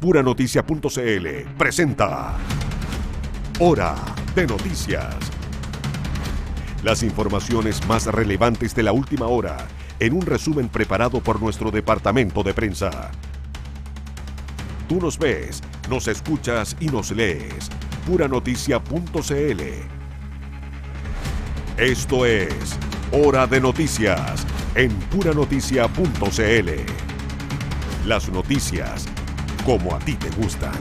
Puranoticia.cl presenta Hora de Noticias. Las informaciones más relevantes de la última hora en un resumen preparado por nuestro departamento de prensa. Tú nos ves, nos escuchas y nos lees. Puranoticia.cl. Esto es Hora de Noticias en Puranoticia.cl. Las noticias como a ti te gustan.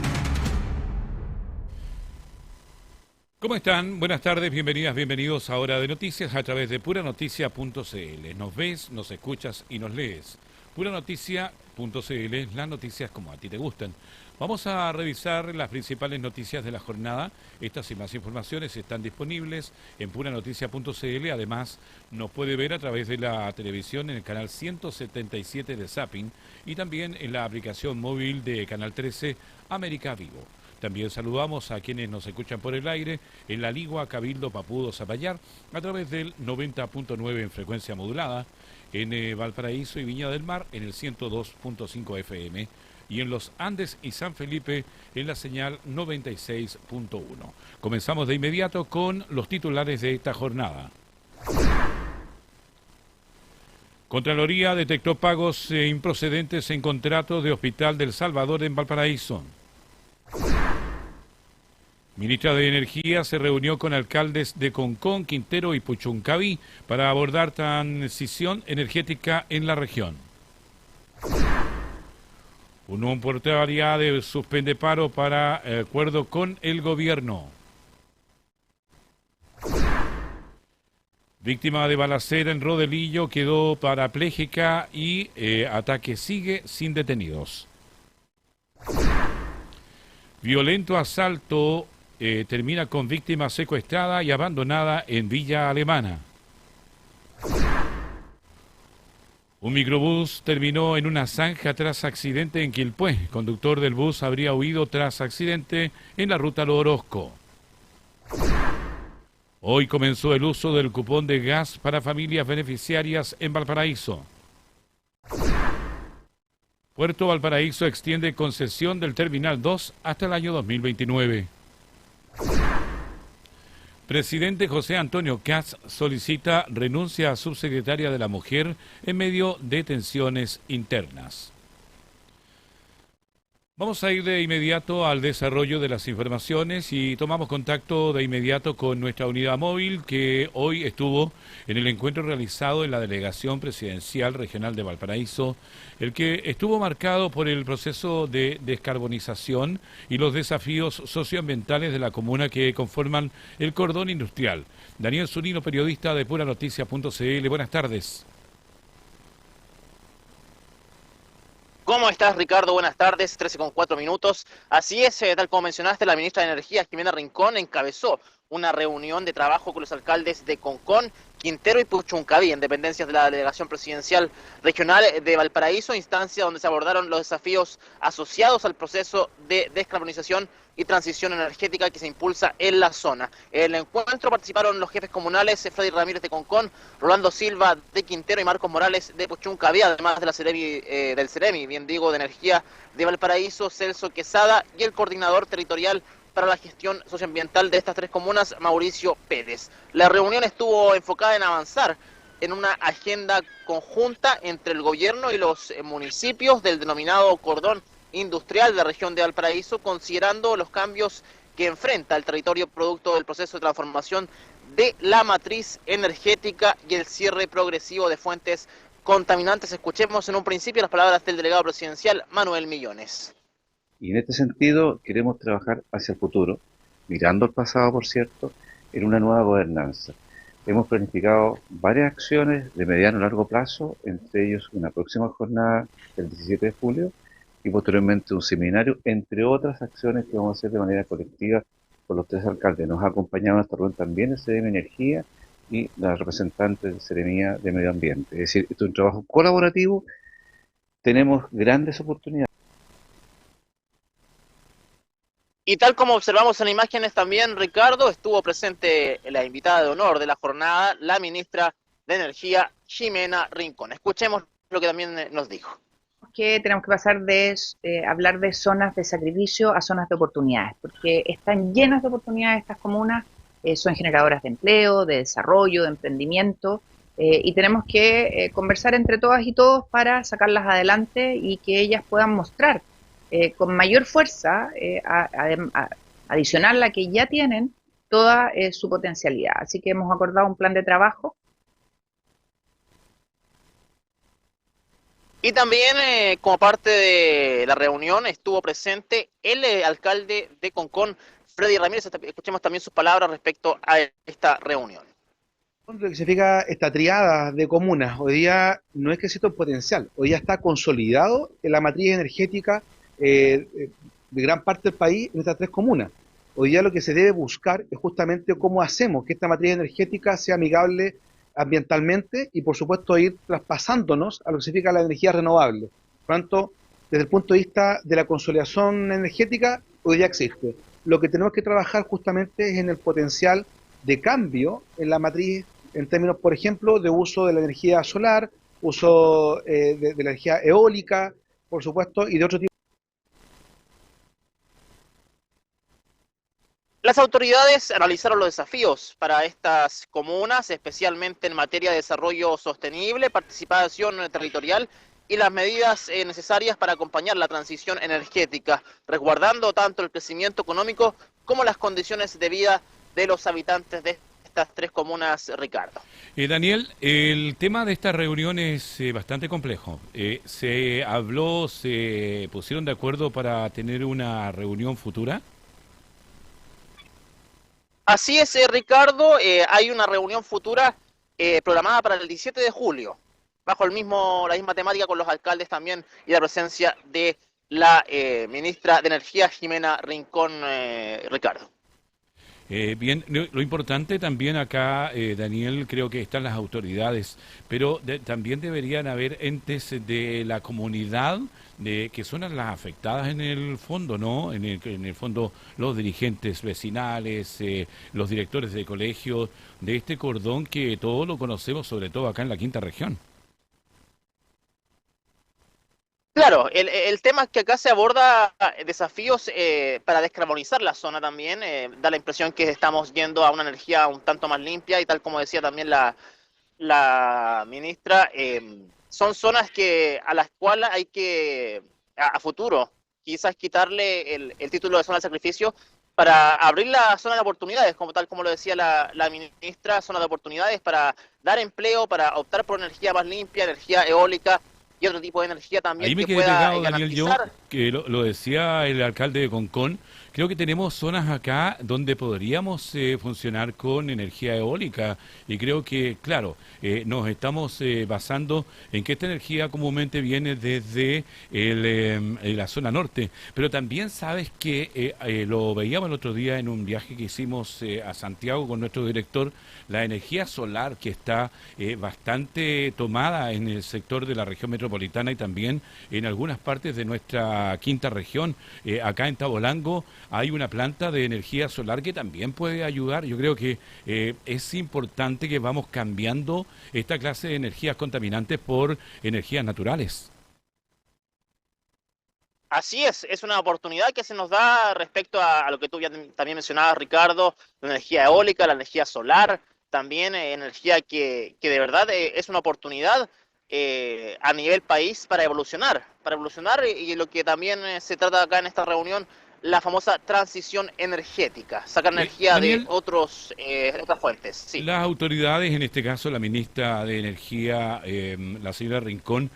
¿Cómo están? Buenas tardes, bienvenidas, bienvenidos a Hora de Noticias a través de Puranoticia.cl. Nos ves, nos escuchas y nos lees. Puranoticia.cl, las noticias como a ti te gustan. Vamos a revisar las principales noticias de la jornada. Estas y más informaciones están disponibles en Puranoticia.cl. Además, nos puede ver a través de la televisión en el canal 177 de Zapping y también en la aplicación móvil de Canal 13 América Vivo. También saludamos a quienes nos escuchan por el aire en La Ligua, Cabildo, Papudo, Zapallar, a través del 90.9 en frecuencia modulada, en Valparaíso y Viña del Mar en el 102.5 FM y en Los Andes y San Felipe en la señal 96.1. Comenzamos de inmediato con los titulares de esta jornada. Contraloría detectó pagos improcedentes en contratos de Hospital del Salvador en Valparaíso. Ministra de Energía se reunió con alcaldes de Concón, Quintero y Puchuncaví para abordar transición energética en la región. Unión Portuaria suspende paro para acuerdo con el gobierno. Víctima de balacera en Rodelillo quedó parapléjica y ataque sigue sin detenidos. Violento asalto termina con víctima secuestrada y abandonada en Villa Alemana. Un microbús terminó en una zanja tras accidente en Quilpué. Conductor del bus habría huido tras accidente en la ruta Lo Orozco. Hoy comenzó el uso del cupón de gas para familias beneficiarias en Valparaíso. Puerto Valparaíso extiende concesión del Terminal 2 hasta el año 2029. Presidente José Antonio Kast solicita renuncia a subsecretaria de la Mujer en medio de tensiones internas. Vamos a ir de inmediato al desarrollo de las informaciones y tomamos contacto de inmediato con nuestra unidad móvil que hoy estuvo en el encuentro realizado en la Delegación Presidencial Regional de Valparaíso, el que estuvo marcado por el proceso de descarbonización y los desafíos socioambientales de la comuna que conforman el cordón industrial. Daniel Zunino, periodista de Puranoticia.cl, buenas tardes. ¿Cómo estás, Ricardo? Buenas tardes, 13:04. Así es, tal como mencionaste, la ministra de Energía, Jimena Rincón, encabezó una reunión de trabajo con los alcaldes de Concón, Quintero y Puchuncaví, en dependencias de la Delegación Presidencial Regional de Valparaíso, instancia donde se abordaron los desafíos asociados al proceso de descarbonización y transición energética que se impulsa en la zona. En el encuentro participaron los jefes comunales Freddy Ramírez de Concón, Rolando Silva de Quintero y Marcos Morales de Puchuncaví, además de la del Ceremi, de Energía de Valparaíso, Celso Quesada, y el coordinador territorial para la gestión socioambiental de estas tres comunas, Mauricio Pérez. La reunión estuvo enfocada en avanzar en una agenda conjunta entre el gobierno y los municipios del denominado cordón industrial de la región de Valparaíso, considerando los cambios que enfrenta el territorio producto del proceso de transformación de la matriz energética y el cierre progresivo de fuentes contaminantes. Escuchemos en un principio las palabras del delegado presidencial, Manuel Millones. Y en este sentido queremos trabajar hacia el futuro, mirando al pasado, por cierto, en una nueva gobernanza. Hemos planificado varias acciones de mediano y largo plazo, entre ellos una próxima jornada el 17 de julio y posteriormente un seminario, entre otras acciones que vamos a hacer de manera colectiva con los tres alcaldes. Nos ha acompañado en esta reunión también el CDM Energía y la representante del CEREMIA de Medio Ambiente. Es decir, esto es un trabajo colaborativo, tenemos grandes oportunidades. Y tal como observamos en imágenes también, Ricardo, estuvo presente la invitada de honor de la jornada, la ministra de Energía, Jimena Rincón. Escuchemos lo que también nos dijo. que tenemos que pasar de hablar de zonas de sacrificio a zonas de oportunidades, porque están llenas de oportunidades estas comunas, son generadoras de empleo, de desarrollo, de emprendimiento, y tenemos que conversar entre todas y todos para sacarlas adelante y que ellas puedan mostrar con mayor fuerza, adicional a la que ya tienen, toda su potencialidad. Así que hemos acordado un plan de trabajo. Y también, como parte de la reunión, estuvo presente el alcalde de Concón, Freddy Ramírez. Escuchemos también sus palabras respecto a esta reunión. Lo que significa esta triada de comunas, hoy día no es que exista un potencial, hoy día está consolidado en la matriz energética de gran parte del país en estas 3 comunas. Hoy día lo que se debe buscar es justamente cómo hacemos que esta matriz energética sea amigable ambientalmente y por supuesto ir traspasándonos a lo que significa la energía renovable. Por lo tanto, desde el punto de vista de la consolidación energética, hoy día existe. Lo que tenemos que trabajar justamente es en el potencial de cambio en la matriz, en términos, por ejemplo, de uso de la energía solar, uso de la energía eólica, por supuesto, y de otro tipo. Las autoridades analizaron los desafíos para estas comunas, especialmente en materia de desarrollo sostenible, participación territorial y las medidas necesarias para acompañar la transición energética, resguardando tanto el crecimiento económico como las condiciones de vida de los habitantes de estas 3 comunas, Ricardo. Daniel, el tema de esta reunión es bastante complejo. Se pusieron de acuerdo para tener una reunión futura. Así es, Ricardo, hay una reunión futura programada para el 17 de julio, bajo la misma temática, con los alcaldes también y la presencia de la ministra de Energía, Jimena Rincón, Ricardo. Bien, lo importante también acá, Daniel, creo que están las autoridades, pero también deberían haber entes de la comunidad que son las afectadas en el fondo, ¿no? En el fondo, los dirigentes vecinales, los directores de colegios, de este cordón que todos lo conocemos, sobre todo acá en la quinta región. Claro, el tema es que acá se aborda desafíos para descarbonizar la zona también. Da la impresión que estamos yendo a una energía un tanto más limpia y tal como decía también la ministra, son zonas a las cuales hay que, a futuro, quizás quitarle el título de zona de sacrificio para abrir la zona de oportunidades, tal como lo decía la ministra, zona de oportunidades para dar empleo, para optar por energía más limpia, energía eólica, y otro tipo de energía también. Ahí me que quedé pueda pegado, Daniel, yo, garantizar. que lo decía el alcalde de Concón, creo que tenemos zonas acá donde podríamos funcionar con energía eólica y creo que, claro, nos estamos basando en que esta energía comúnmente viene desde la zona norte, pero también sabes que lo veíamos el otro día en un viaje que hicimos a Santiago con nuestro director, la energía solar que está bastante tomada en el sector de la región metropolitana y también en algunas partes de nuestra quinta región. Acá en Tabolango hay una planta de energía solar que también puede ayudar. Yo creo que es importante que vamos cambiando esta clase de energías contaminantes por energías naturales. Así es una oportunidad que se nos da respecto a lo que tú ya también mencionabas, Ricardo, la energía eólica, la energía solar, también energía que de verdad es una oportunidad a nivel país para evolucionar y lo que también se trata acá en esta reunión, la famosa transición energética, sacar energía Daniel, de otras fuentes. Sí. Las autoridades, en este caso la ministra de Energía, la señora Rincón,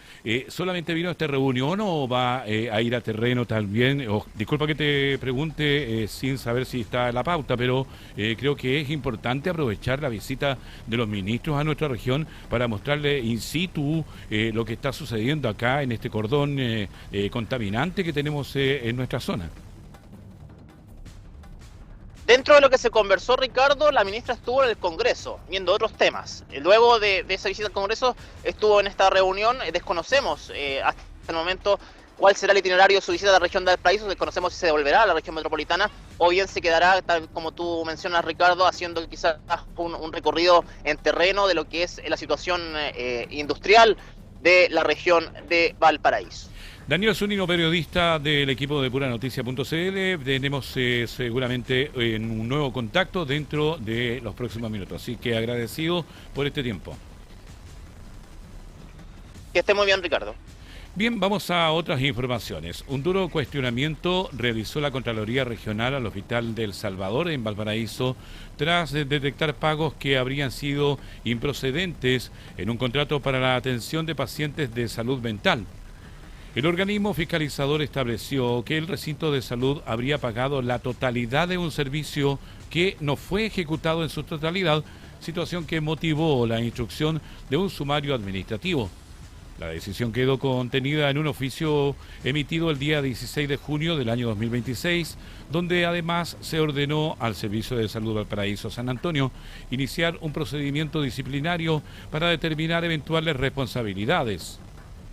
¿solamente vino a esta reunión o va a ir a terreno también? Disculpa que te pregunte sin saber si está en la pauta, pero creo que es importante aprovechar la visita de los ministros a nuestra región para mostrarle in situ lo que está sucediendo acá en este cordón contaminante que tenemos en nuestra zona. Dentro de lo que se conversó, Ricardo, la ministra estuvo en el Congreso viendo otros temas. Luego de esa visita al Congreso estuvo en esta reunión. Desconocemos hasta el momento cuál será el itinerario de su visita a la región del país. Desconocemos si se devolverá a la región metropolitana o bien se quedará, tal como tú mencionas, Ricardo, haciendo quizás un recorrido en terreno de lo que es la situación industrial de la región de Valparaíso. Daniel Zúñigo, periodista del equipo de PuraNoticia.cl. Tenemos seguramente un nuevo contacto dentro de los próximos minutos. Así que agradecido por este tiempo. Que esté muy bien, Ricardo. Bien, vamos a otras informaciones. Un duro cuestionamiento realizó la Contraloría Regional al Hospital del Salvador en Valparaíso tras detectar pagos que habrían sido improcedentes en un contrato para la atención de pacientes de salud mental. El organismo fiscalizador estableció que el recinto de salud habría pagado la totalidad de un servicio que no fue ejecutado en su totalidad, situación que motivó la instrucción de un sumario administrativo. La decisión quedó contenida en un oficio emitido el día 16 de junio del año 2026, donde además se ordenó al Servicio de Salud Valparaíso San Antonio iniciar un procedimiento disciplinario para determinar eventuales responsabilidades.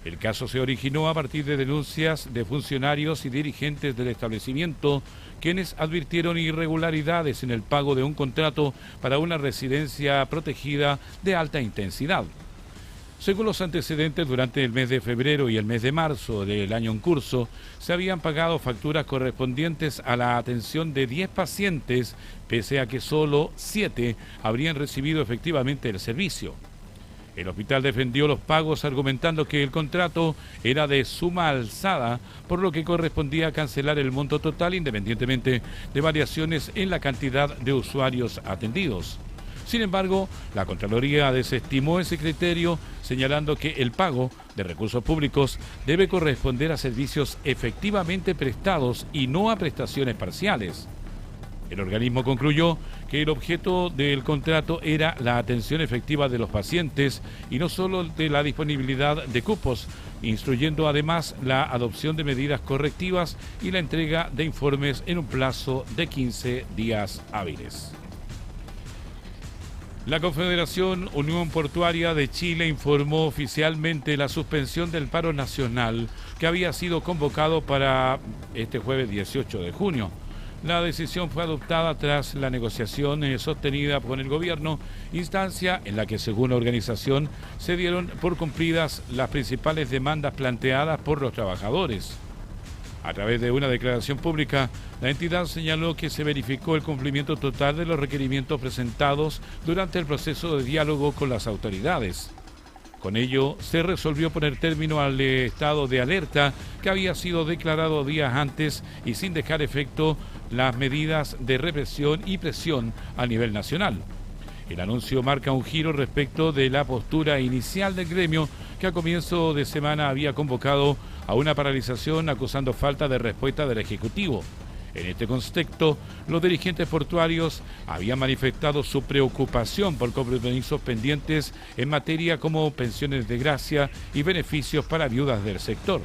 El caso se originó a partir de denuncias de funcionarios y dirigentes del establecimiento, quienes advirtieron irregularidades en el pago de un contrato para una residencia protegida de alta intensidad. Según los antecedentes, durante el mes de febrero y el mes de marzo del año en curso, se habían pagado facturas correspondientes a la atención de 10 pacientes, pese a que solo 7 habrían recibido efectivamente el servicio. El hospital defendió los pagos argumentando que el contrato era de suma alzada, por lo que correspondía cancelar el monto total independientemente de variaciones en la cantidad de usuarios atendidos. Sin embargo, la Contraloría desestimó ese criterio, señalando que el pago de recursos públicos debe corresponder a servicios efectivamente prestados y no a prestaciones parciales. El organismo concluyó que el objeto del contrato era la atención efectiva de los pacientes y no solo de la disponibilidad de cupos, instruyendo además la adopción de medidas correctivas y la entrega de informes en un plazo de 15 días hábiles. La Confederación Unión Portuaria de Chile informó oficialmente la suspensión del paro nacional que había sido convocado para este jueves 18 de junio. La decisión fue adoptada tras la negociación sostenida con el gobierno, instancia en la que, según la organización, se dieron por cumplidas las principales demandas planteadas por los trabajadores. A través de una declaración pública, la entidad señaló que se verificó el cumplimiento total de los requerimientos presentados durante el proceso de diálogo con las autoridades. Con ello, se resolvió poner término al estado de alerta que había sido declarado días antes y sin dejar efecto las medidas de represión y presión a nivel nacional. El anuncio marca un giro respecto de la postura inicial del gremio, que a comienzo de semana había convocado a una paralización acusando falta de respuesta del Ejecutivo. En este contexto, los dirigentes portuarios habían manifestado su preocupación por compromisos pendientes en materia como pensiones de gracia y beneficios para viudas del sector.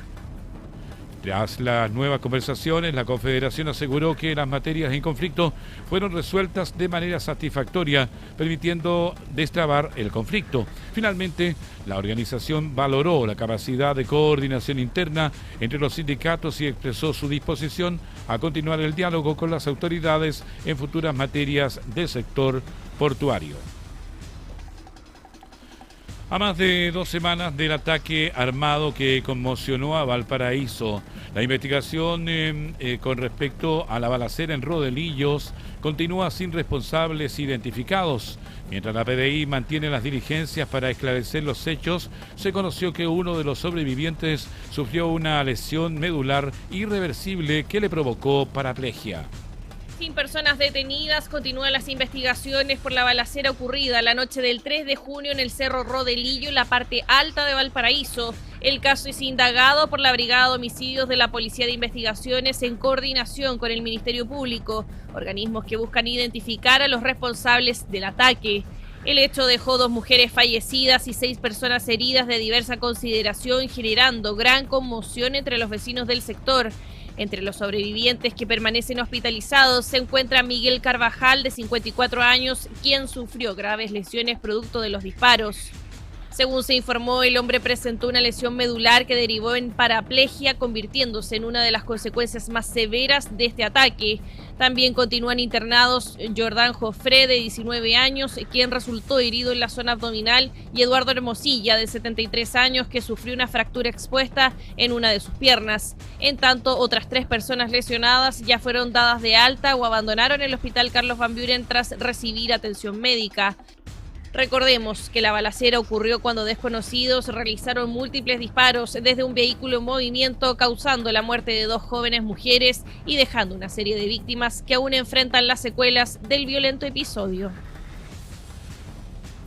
Tras las nuevas conversaciones, la Confederación aseguró que las materias en conflicto fueron resueltas de manera satisfactoria, permitiendo destrabar el conflicto. Finalmente, la organización valoró la capacidad de coordinación interna entre los sindicatos y expresó su disposición a continuar el diálogo con las autoridades en futuras materias del sector portuario. A más de 2 semanas del ataque armado que conmocionó a Valparaíso, la investigación con respecto a la balacera en Rodelillos continúa sin responsables identificados. Mientras la PDI mantiene las diligencias para esclarecer los hechos, se conoció que uno de los sobrevivientes sufrió una lesión medular irreversible que le provocó paraplegia. Sin personas detenidas, continúan las investigaciones por la balacera ocurrida la noche del 3 de junio en el Cerro Rodelillo, en la parte alta de Valparaíso. El caso es indagado por la Brigada de Homicidios de la Policía de Investigaciones en coordinación con el Ministerio Público, organismos que buscan identificar a los responsables del ataque. El hecho dejó 2 mujeres fallecidas y 6 personas heridas de diversa consideración, generando gran conmoción entre los vecinos del sector. Entre los sobrevivientes que permanecen hospitalizados se encuentra Miguel Carvajal, de 54 años, quien sufrió graves lesiones producto de los disparos. Según se informó, el hombre presentó una lesión medular que derivó en paraplegia, convirtiéndose en una de las consecuencias más severas de este ataque. También continúan internados Jordán Jofré, de 19 años, quien resultó herido en la zona abdominal, y Eduardo Hermosilla, de 73 años, que sufrió una fractura expuesta en una de sus piernas. En tanto, otras 3 personas lesionadas ya fueron dadas de alta o abandonaron el hospital Carlos Van Buren tras recibir atención médica. Recordemos que la balacera ocurrió cuando desconocidos realizaron múltiples disparos desde un vehículo en movimiento, causando la muerte de 2 jóvenes mujeres y dejando una serie de víctimas que aún enfrentan las secuelas del violento episodio.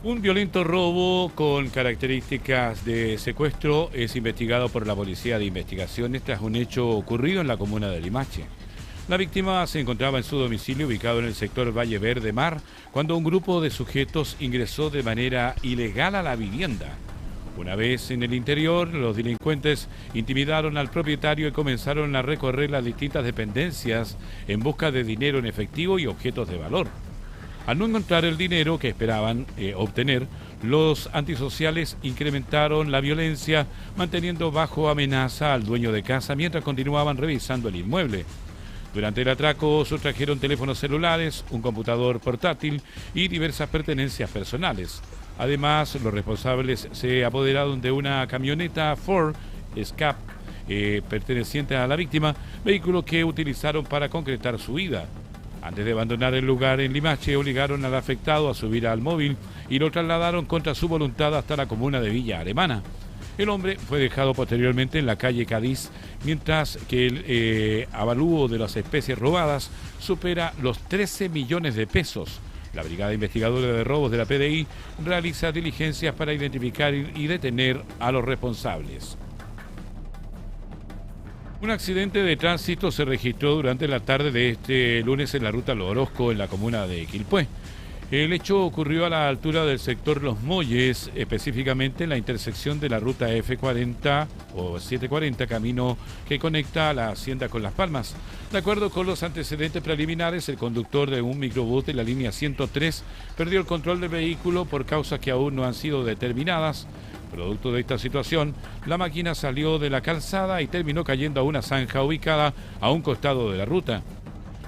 Un violento robo con características de secuestro es investigado por la Policía de Investigaciones tras un hecho ocurrido en la comuna de Limache. La víctima se encontraba en su domicilio ubicado en el sector Valle Verde Mar cuando un grupo de sujetos ingresó de manera ilegal a la vivienda. Una vez en el interior, los delincuentes intimidaron al propietario y comenzaron a recorrer las distintas dependencias en busca de dinero en efectivo y objetos de valor. Al no encontrar el dinero que esperaban obtener, los antisociales incrementaron la violencia, manteniendo bajo amenaza al dueño de casa mientras continuaban revisando el inmueble. Durante el atraco sustrajeron teléfonos celulares, un computador portátil y diversas pertenencias personales. Además, los responsables se apoderaron de una camioneta Ford Escape perteneciente a la víctima, vehículo que utilizaron para concretar su huida. Antes de abandonar el lugar en Limache, obligaron al afectado a subir al móvil y lo trasladaron contra su voluntad hasta la comuna de Villa Alemana. El hombre fue dejado posteriormente en la calle Cádiz, mientras que el avalúo de las especies robadas supera los 13 millones de pesos. La Brigada Investigadora de Robos de la PDI realiza diligencias para identificar y detener a los responsables. Un accidente de tránsito se registró durante la tarde de este lunes en la ruta Lo Orozco, en la comuna de Quilpué. El hecho ocurrió a la altura del sector Los Molles, específicamente en la intersección de la ruta F40 o 740, camino que conecta a la hacienda con Las Palmas. De acuerdo con los antecedentes preliminares, el conductor de un microbús de la línea 103 perdió el control del vehículo por causas que aún no han sido determinadas. Producto de esta situación, la máquina salió de la calzada y terminó cayendo a una zanja ubicada a un costado de la ruta.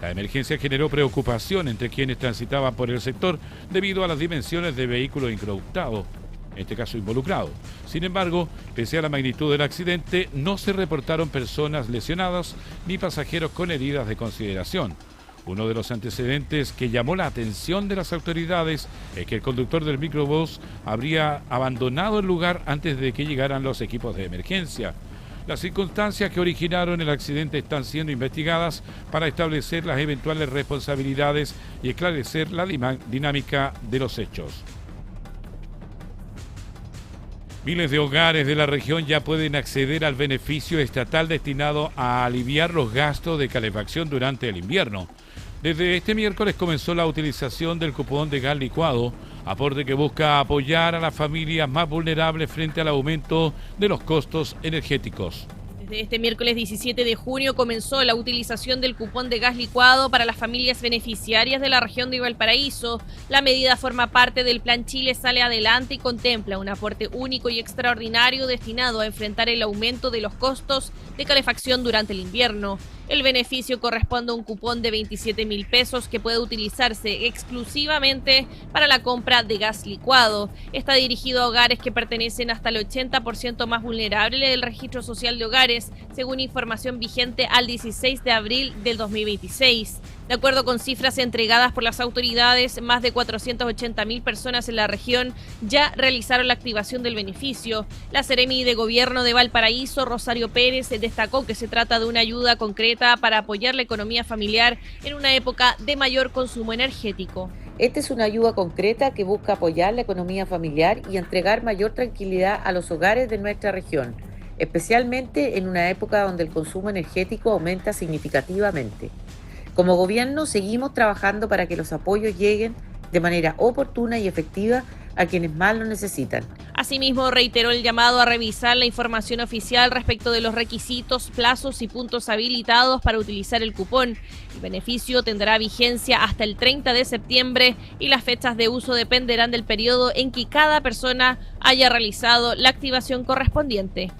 La emergencia generó preocupación entre quienes transitaban por el sector debido a las dimensiones del vehículo incautado, en este caso involucrado. Sin embargo, pese a la magnitud del accidente, no se reportaron personas lesionadas ni pasajeros con heridas de consideración. Uno de los antecedentes que llamó la atención de las autoridades es que el conductor del microbús habría abandonado el lugar antes de que llegaran los equipos de emergencia. Las circunstancias que originaron el accidente están siendo investigadas para establecer las eventuales responsabilidades y esclarecer la dinámica de los hechos. Miles de hogares de la región ya pueden acceder al beneficio estatal destinado a aliviar los gastos de calefacción durante el invierno. Desde este miércoles comenzó la utilización del cupón de gas licuado, aporte que busca apoyar a las familias más vulnerables frente al aumento de los costos energéticos. Desde este miércoles 17 de junio comenzó la utilización del cupón de gas licuado para las familias beneficiarias de la región de Valparaíso. La medida forma parte del Plan Chile Sale Adelante y contempla un aporte único y extraordinario destinado a enfrentar el aumento de los costos de calefacción durante el invierno. El beneficio corresponde a un cupón de 27.000 pesos que puede utilizarse exclusivamente para la compra de gas licuado. Está dirigido a hogares que pertenecen hasta el 80% más vulnerable del registro social de hogares, según información vigente al 16 de abril del 2026. De acuerdo con cifras entregadas por las autoridades, más de 480.000 personas en la región ya realizaron la activación del beneficio. La Seremi de Gobierno de Valparaíso, Rosario Pérez, destacó que se trata de una ayuda concreta para apoyar la economía familiar en una época de mayor consumo energético. Esta es una ayuda concreta que busca apoyar la economía familiar y entregar mayor tranquilidad a los hogares de nuestra región, especialmente en una época donde el consumo energético aumenta significativamente. Como gobierno seguimos trabajando para que los apoyos lleguen de manera oportuna y efectiva a quienes más lo necesitan. Asimismo, reiteró el llamado a revisar la información oficial respecto de los requisitos, plazos y puntos habilitados para utilizar el cupón. El beneficio tendrá vigencia hasta el 30 de septiembre y las fechas de uso dependerán del periodo en que cada persona haya realizado la activación correspondiente.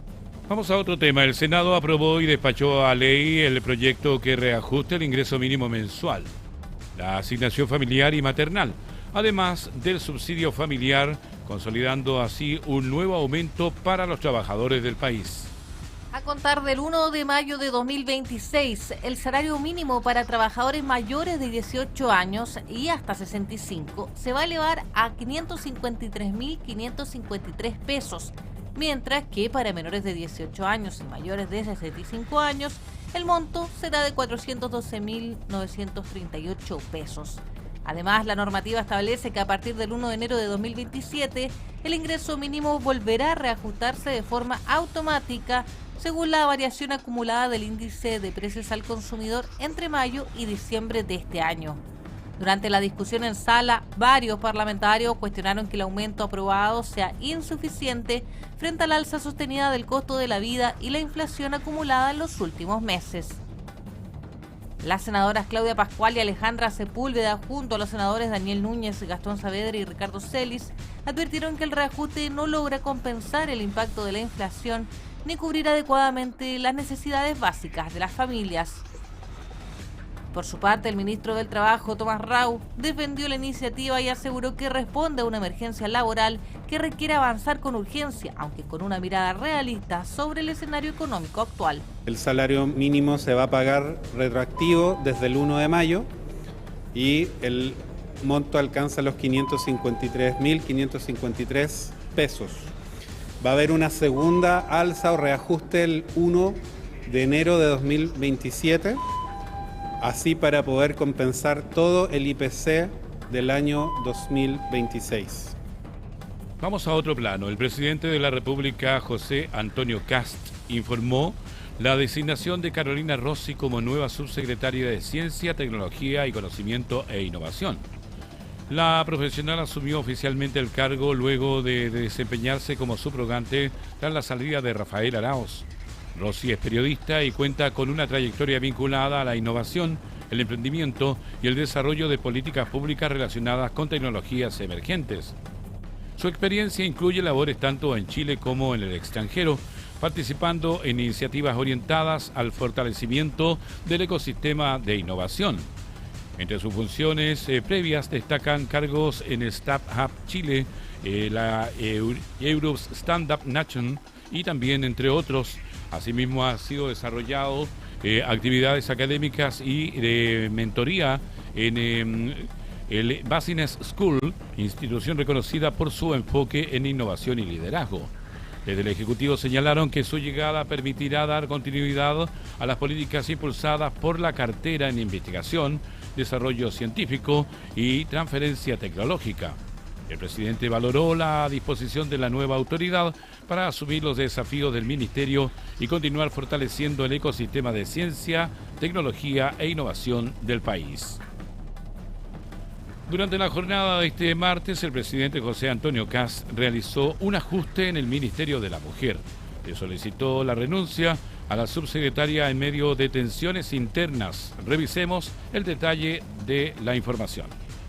Vamos a otro tema. El Senado aprobó y despachó a ley el proyecto que reajuste el ingreso mínimo mensual, la asignación familiar y maternal, además del subsidio familiar, consolidando así un nuevo aumento para los trabajadores del país. A contar del 1 de mayo de 2026, el salario mínimo para trabajadores mayores de 18 años y hasta 65 se va a elevar a 553.553 pesos, mientras que para menores de 18 años y mayores de 65 años, el monto será de 412.938 pesos. Además, la normativa establece que a partir del 1 de enero de 2027, el ingreso mínimo volverá a reajustarse de forma automática según la variación acumulada del índice de precios al consumidor entre mayo y diciembre de este año. Durante la discusión en sala, varios parlamentarios cuestionaron que el aumento aprobado sea insuficiente frente al alza sostenida del costo de la vida y la inflación acumulada en los últimos meses. Las senadoras Claudia Pascual y Alejandra Sepúlveda, junto a los senadores Daniel Núñez, Gastón Saavedra y Ricardo Celis, advirtieron que el reajuste no logra compensar el impacto de la inflación ni cubrir adecuadamente las necesidades básicas de las familias. Por su parte, el ministro del Trabajo, Tomás Rau, defendió la iniciativa y aseguró que responde a una emergencia laboral que requiere avanzar con urgencia, aunque con una mirada realista sobre el escenario económico actual. El salario mínimo se va a pagar retroactivo desde el 1 de mayo y el monto alcanza los 553.553 pesos. Va a haber una segunda alza o reajuste el 1 de enero de 2027. Así para poder compensar todo el IPC del año 2026. Vamos a otro plano. El presidente de la República, José Antonio Kast, informó la designación de Carolina Rossi como nueva subsecretaria de Ciencia, Tecnología y Conocimiento e Innovación. La profesional asumió oficialmente el cargo luego de desempeñarse como subrogante tras la salida de Rafael Arauz. Rossi es periodista y cuenta con una trayectoria vinculada a la innovación, el emprendimiento y el desarrollo de políticas públicas relacionadas con tecnologías emergentes. Su experiencia incluye labores tanto en Chile como en el extranjero, participando en iniciativas orientadas al fortalecimiento del ecosistema de innovación. Entre sus funciones previas destacan cargos en Startup Chile, la Europe Stand-Up Nation y también, entre otros. Asimismo, ha sido desarrollado actividades académicas y de mentoría en el Business School, institución reconocida por su enfoque en innovación y liderazgo. Desde el Ejecutivo señalaron que su llegada permitirá dar continuidad a las políticas impulsadas por la cartera en investigación, desarrollo científico y transferencia tecnológica. El presidente valoró la disposición de la nueva autoridad para asumir los desafíos del ministerio y continuar fortaleciendo el ecosistema de ciencia, tecnología e innovación del país. Durante la jornada de este martes, el presidente José Antonio Kast realizó un ajuste en el Ministerio de la Mujer. Le solicitó la renuncia a la subsecretaria en medio de tensiones internas. Revisemos el detalle de la información.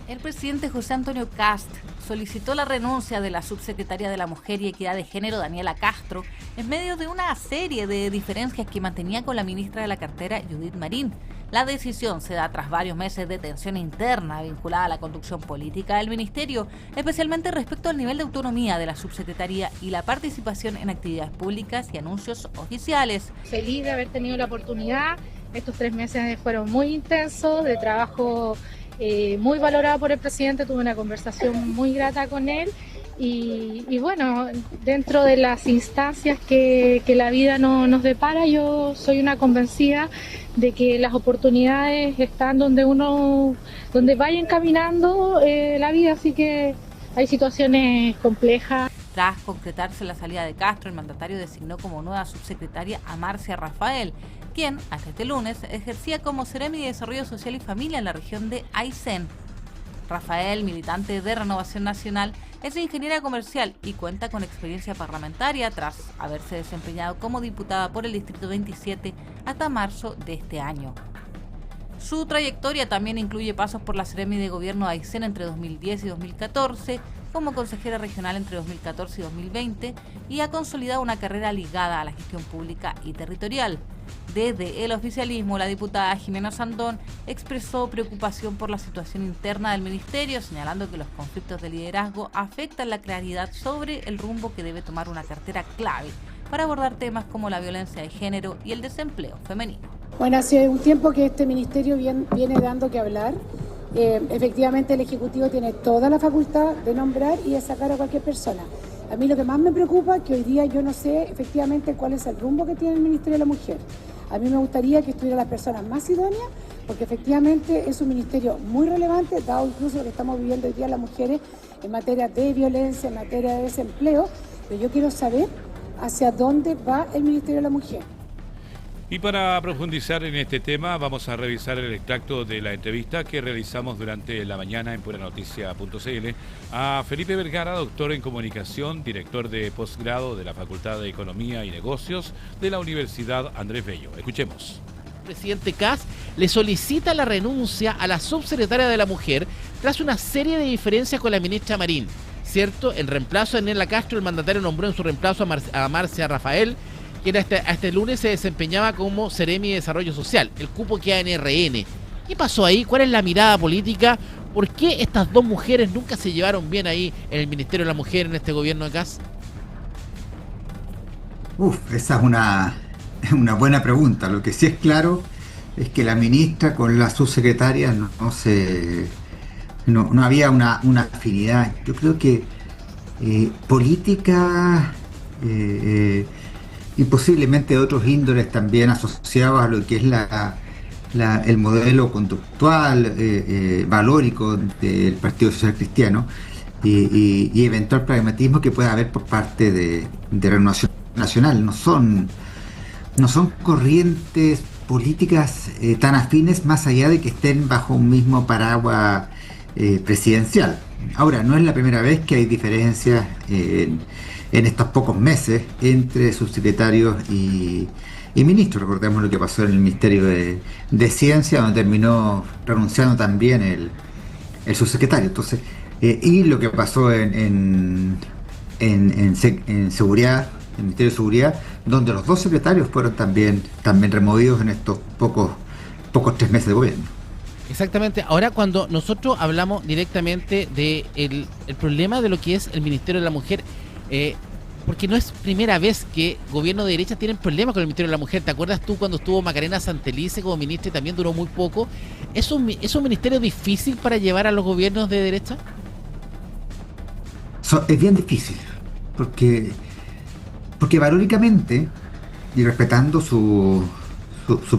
El presidente José Antonio Kast solicitó la renuncia de la subsecretaria de la Mujer y Equidad de Género, Daniela Castro, en medio de una serie de diferencias que mantenía con la ministra de la cartera, Judith Marín. La decisión se da tras varios meses de tensión interna vinculada a la conducción política del ministerio, especialmente respecto al nivel de autonomía de la subsecretaría y la participación en actividades públicas y anuncios oficiales. Feliz de haber tenido la oportunidad. Estos 3 meses fueron muy intensos, de trabajo muy valorado por el presidente. Tuve una conversación muy grata con él y bueno, dentro de las instancias que la vida nos depara, yo soy una convencida de que las oportunidades están donde vaya encaminando la vida, así que hay situaciones complejas. Tras concretarse la salida de Castro, el mandatario designó como nueva subsecretaria a Marcia Rafael, quien hasta este lunes ejercía como Seremi de Desarrollo Social y Familia en la región de Aysén. Rafael, militante de Renovación Nacional, Es ingeniera comercial y cuenta con experiencia parlamentaria tras haberse desempeñado como diputada por el Distrito 27 hasta marzo de este año. Su trayectoria también incluye pasos por la Seremi de Gobierno de Aysén entre 2010 y 2014, como consejera regional entre 2014 y 2020, y ha consolidado una carrera ligada a la gestión pública y territorial. Desde el oficialismo, la diputada Jimena Sandón expresó preocupación por la situación interna del ministerio, señalando que los conflictos de liderazgo afectan la claridad sobre el rumbo que debe tomar una cartera clave para abordar temas como la violencia de género y el desempleo femenino. Bueno, hace un tiempo que este ministerio viene dando que hablar. Efectivamente, el Ejecutivo tiene toda la facultad de nombrar y de sacar a cualquier persona. A mí lo que más me preocupa es que hoy día yo no sé efectivamente cuál es el rumbo que tiene el Ministerio de la Mujer. A mí me gustaría que estuvieran las personas más idóneas, porque efectivamente es un ministerio muy relevante, dado incluso lo que estamos viviendo hoy día las mujeres en materia de violencia, en materia de desempleo, pero yo quiero saber hacia dónde va el Ministerio de la Mujer. Y para profundizar en este tema, vamos a revisar el extracto de la entrevista que realizamos durante la mañana en puranoticia.cl a Felipe Vergara, doctor en comunicación, director de posgrado de la Facultad de Economía y Negocios de la Universidad Andrés Bello. Escuchemos. El presidente Kast le solicita la renuncia a la subsecretaria de la Mujer tras una serie de diferencias con la ministra Marín. ¿Cierto? En reemplazo de Nela Castro, el mandatario nombró en su reemplazo a Marcia Rafael, quien hasta este lunes se desempeñaba como Seremi de Desarrollo Social. El cupo queda en RN. ¿Qué pasó ahí? ¿Cuál es la mirada política? ¿Por qué estas dos mujeres nunca se llevaron bien ahí en el Ministerio de la Mujer en este gobierno de Kast? Esa es una buena pregunta. Lo que sí es claro es que la ministra con la subsecretaria no había una afinidad. Yo creo que política y posiblemente otros índoles también asociados a lo que es el modelo conductual, valórico del Partido Social Cristiano y eventual pragmatismo que pueda haber por parte de Renovación Nacional. No son corrientes políticas tan afines, más allá de que estén bajo un mismo paraguas presidencial. Ahora, no es la primera vez que hay diferencias en estos pocos meses entre subsecretarios y ministros. Recordemos lo que pasó en el Ministerio de Ciencia, donde terminó renunciando también el subsecretario. Entonces, y lo que pasó en seguridad, en el Ministerio de Seguridad, donde los dos secretarios fueron también removidos en estos pocos 3 meses de gobierno. Exactamente. Ahora, cuando nosotros hablamos directamente del problema de lo que es el Ministerio de la Mujer, porque no es primera vez que gobiernos de derecha tienen problemas con el Ministerio de la Mujer. ¿Te acuerdas tú cuando estuvo Macarena Santelice como ministra y también duró muy poco? ¿Es un ministerio difícil para llevar a los gobiernos de derecha? Es bien difícil, porque valóricamente, y respetando su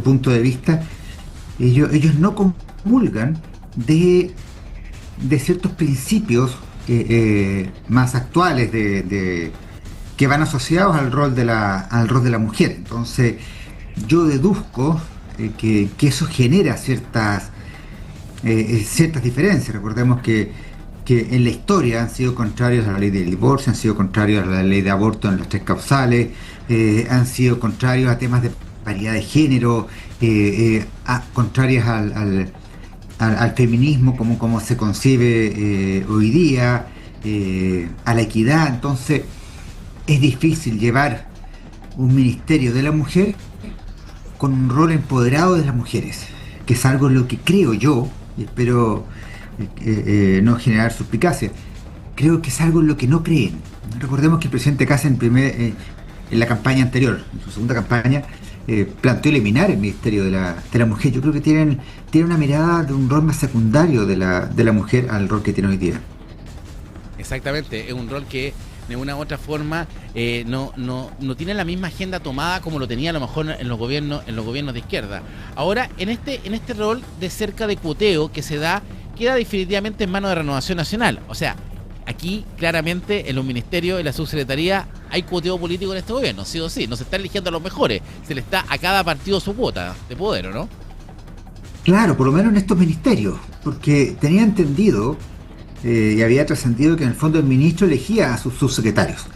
punto de vista, ellos no comulgan de ciertos principios más actuales que van asociados al rol de la mujer. Entonces yo deduzco que eso genera ciertas diferencias. Recordemos que en la historia han sido contrarios a la ley del divorcio, han sido contrarios a la ley de aborto en las 3 causales, han sido contrarios a temas de paridad de género, contrarios al feminismo como se concibe hoy día, a la equidad. Entonces es difícil llevar un ministerio de la mujer con un rol empoderado de las mujeres, que es algo en lo que creo yo, y espero no generar suspicacia, creo que es algo en lo que no creen. Recordemos que el presidente Kast en la campaña anterior, en su segunda campaña, planteó eliminar el Ministerio de la Mujer. Yo creo que tienen una mirada de un rol más secundario de la mujer al rol que tiene hoy día. Exactamente, es un rol que de una u otra forma no tiene la misma agenda tomada como lo tenía a lo mejor en los gobiernos de izquierda. Ahora, en este rol de cerca de cuoteo que se da, queda definitivamente en manos de Renovación Nacional. O sea, aquí claramente en los ministerios, en la subsecretaría, hay cuoteo político en este gobierno, sí o sí. No se está eligiendo a los mejores, se le está a cada partido su cuota de poder, ¿o no? Claro, por lo menos en estos ministerios, porque tenía entendido y había trascendido que en el fondo el ministro elegía a sus subsecretarios.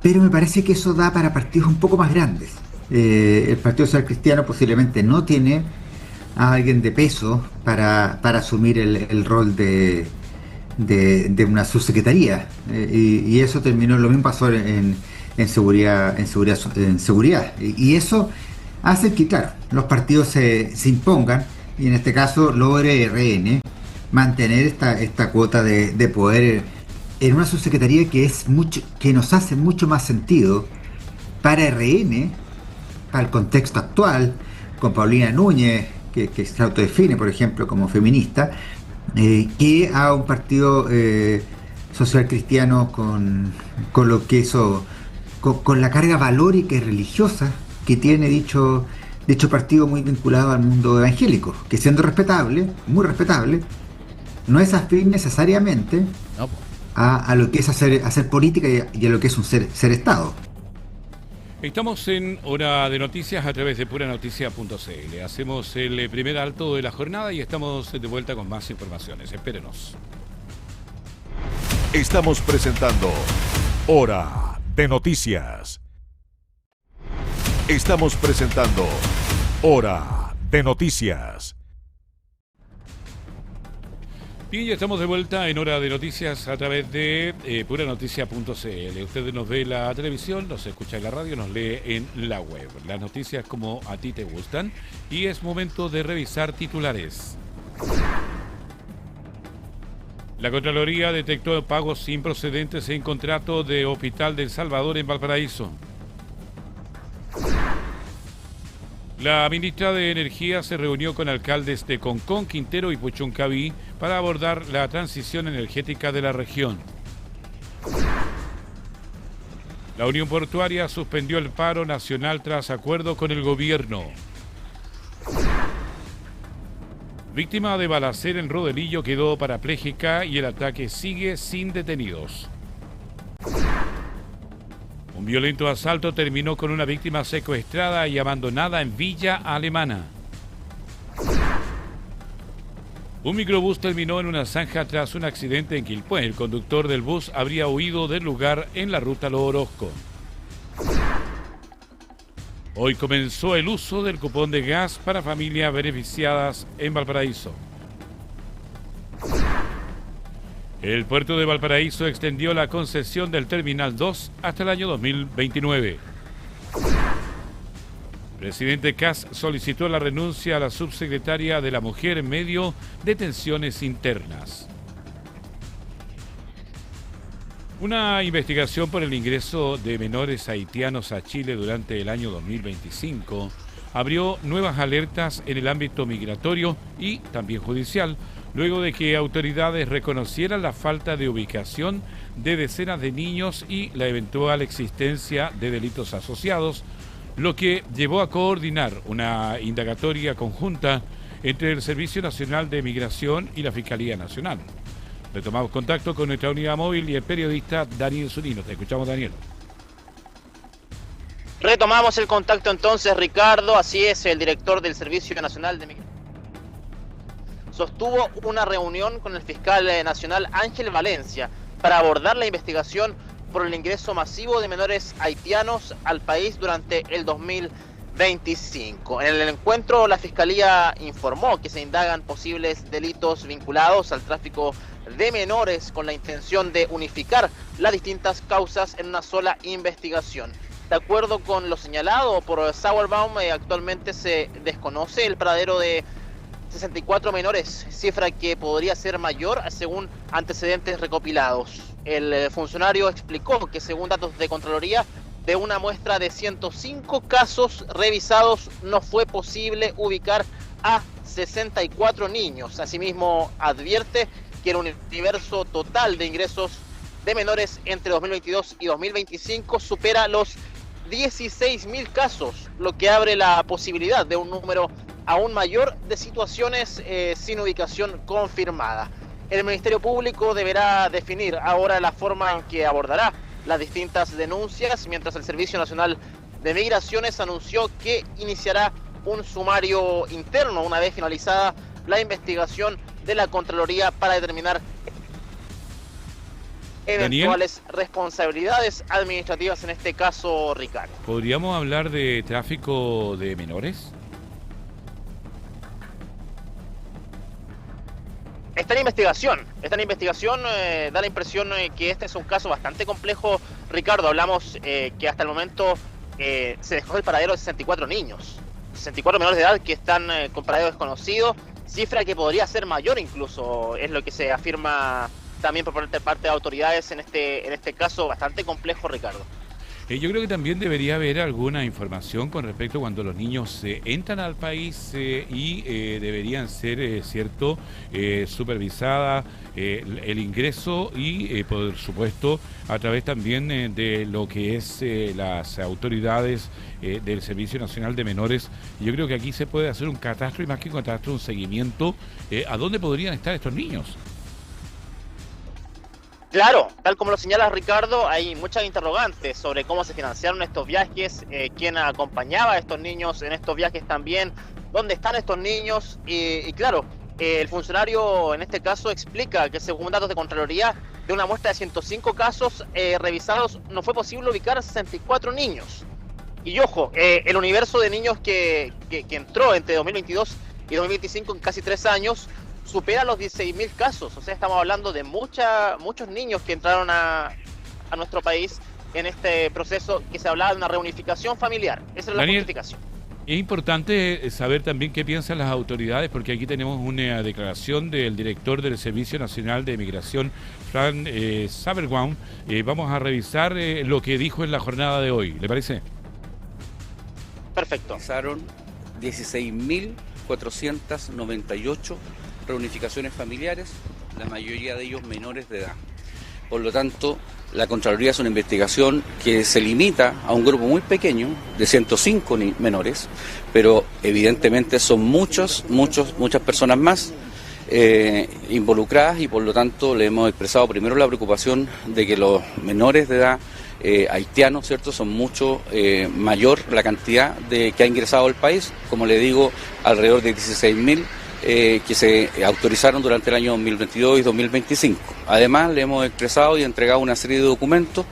Pero me parece que eso da para partidos un poco más grandes. El Partido Social Cristiano posiblemente no tiene a alguien de peso para asumir el rol de una subsecretaría, y eso terminó, lo mismo pasó en seguridad, y eso hace que, claro, los partidos se impongan, y en este caso logre RN mantener esta cuota de poder en una subsecretaría que nos hace mucho más sentido para RN, para el contexto actual, con Paulina Núñez, que se autodefine, por ejemplo, como feminista, que a un partido social cristiano con lo que eso, con la carga valórica y religiosa que tiene dicho partido, muy vinculado al mundo evangélico, que, siendo respetable, muy respetable, no es afín necesariamente a lo que es hacer política y a lo que es un ser Estado. Estamos en Hora de Noticias a través de puranoticia.cl. Hacemos el primer alto de la jornada y estamos de vuelta con más informaciones. Espérenos. Estamos presentando Hora de Noticias. Estamos presentando Hora de Noticias. Bien, ya estamos de vuelta en Hora de Noticias a través de puranoticia.cl. Usted nos ve en la televisión, nos escucha en la radio, nos lee en la web. Las noticias como a ti te gustan. Y es momento de revisar titulares. La Contraloría detectó pagos improcedentes en contrato de Hospital del Salvador en Valparaíso. La ministra de Energía se reunió con alcaldes de Concón, Quintero y Puchuncaví para abordar la transición energética de la región. La Unión Portuaria suspendió el paro nacional tras acuerdo con el gobierno. Víctima de balacera en Rodelillo quedó parapléjica y el ataque sigue sin detenidos. Un violento asalto terminó con una víctima secuestrada y abandonada en Villa Alemana. Un microbús terminó en una zanja tras un accidente en Quilpué. El conductor del bus habría huido del lugar en la ruta Lo Orozco. Hoy comenzó el uso del cupón de gas para familias beneficiadas en Valparaíso. El puerto de Valparaíso extendió la concesión del Terminal 2 hasta el año 2029. Presidente Kast solicitó la renuncia a la subsecretaria de la Mujer en medio de tensiones internas. Una investigación por el ingreso de menores haitianos a Chile durante el año 2025 abrió nuevas alertas en el ámbito migratorio y también judicial, luego de que autoridades reconocieran la falta de ubicación de decenas de niños y la eventual existencia de delitos asociados, lo que llevó a coordinar una indagatoria conjunta entre el Servicio Nacional de Migración y la Fiscalía Nacional. Retomamos contacto con nuestra unidad móvil y el periodista Daniel Zunino. Te escuchamos, Daniel. Retomamos el contacto entonces, Ricardo. Así es, el director del Servicio Nacional de Migración sostuvo una reunión con el fiscal nacional Ángel Valencia para abordar la investigación por el ingreso masivo de menores haitianos al país durante el 2025. En el encuentro, la Fiscalía informó que se indagan posibles delitos vinculados al tráfico de menores con la intención de unificar las distintas causas en una sola investigación. De acuerdo con lo señalado por Sauerbaum, actualmente se desconoce el paradero de 64 menores, cifra que podría ser mayor según antecedentes recopilados. El funcionario explicó que según datos de Contraloría, de una muestra de 105 casos revisados no fue posible ubicar a 64 niños. Asimismo, advierte que el universo total de ingresos de menores entre 2022 y 2025 supera los 16.000 casos, lo que abre la posibilidad de un número aún mayor de situaciones sin ubicación confirmada. El Ministerio Público deberá definir ahora la forma en que abordará las distintas denuncias, mientras el Servicio Nacional de Migraciones anunció que iniciará un sumario interno una vez finalizada la investigación de la Contraloría para determinar eventuales responsabilidades administrativas en este caso, Ricardo. ¿Podríamos hablar de tráfico de menores? Está en investigación, da la impresión que este es un caso bastante complejo, Ricardo. Hablamos que hasta el momento se dejó el paradero de 64 niños, 64 menores de edad que están con paradero desconocido, cifra que podría ser mayor incluso, es lo que se afirma también por parte de autoridades en este caso bastante complejo, Ricardo. Yo creo que también debería haber alguna información con respecto a cuando los niños entran al país y deberían ser, supervisada el ingreso y, por supuesto, a través también de lo que es las autoridades del Servicio Nacional de Menores. Yo creo que aquí se puede hacer un catastro y más que un catastro, un seguimiento a dónde podrían estar estos niños. Claro, tal como lo señala Ricardo, hay muchas interrogantes sobre cómo se financiaron estos viajes, quién acompañaba a estos niños en estos viajes también, dónde están estos niños y claro, el funcionario en este caso explica que según datos de Contraloría, de una muestra de 105 casos revisados, no fue posible ubicar a 64 niños. Y ojo, el universo de niños que entró entre 2022 y 2025 en casi 3 años, supera los 16.000 casos, o sea, estamos hablando de muchos niños que entraron a nuestro país en este proceso que se hablaba de una reunificación familiar. Esa es la justificación. Es importante saber también qué piensan las autoridades, porque aquí tenemos una declaración del director del Servicio Nacional de Migración, Frank Saberbaum. Vamos a revisar lo que dijo en la jornada de hoy, ¿le parece? Perfecto. Realizaron 16.498 reunificaciones familiares, la mayoría de ellos menores de edad. Por lo tanto, la Contraloría es una investigación que se limita a un grupo muy pequeño de 105 menores, pero evidentemente son muchas personas más involucradas y por lo tanto le hemos expresado primero la preocupación de que los menores de edad haitianos, ¿cierto? Son mucho mayor la cantidad que ha ingresado al país, como le digo, alrededor de 16.000 que se autorizaron durante el año 2022 y 2025. Además, le hemos expresado y entregado una serie de documentos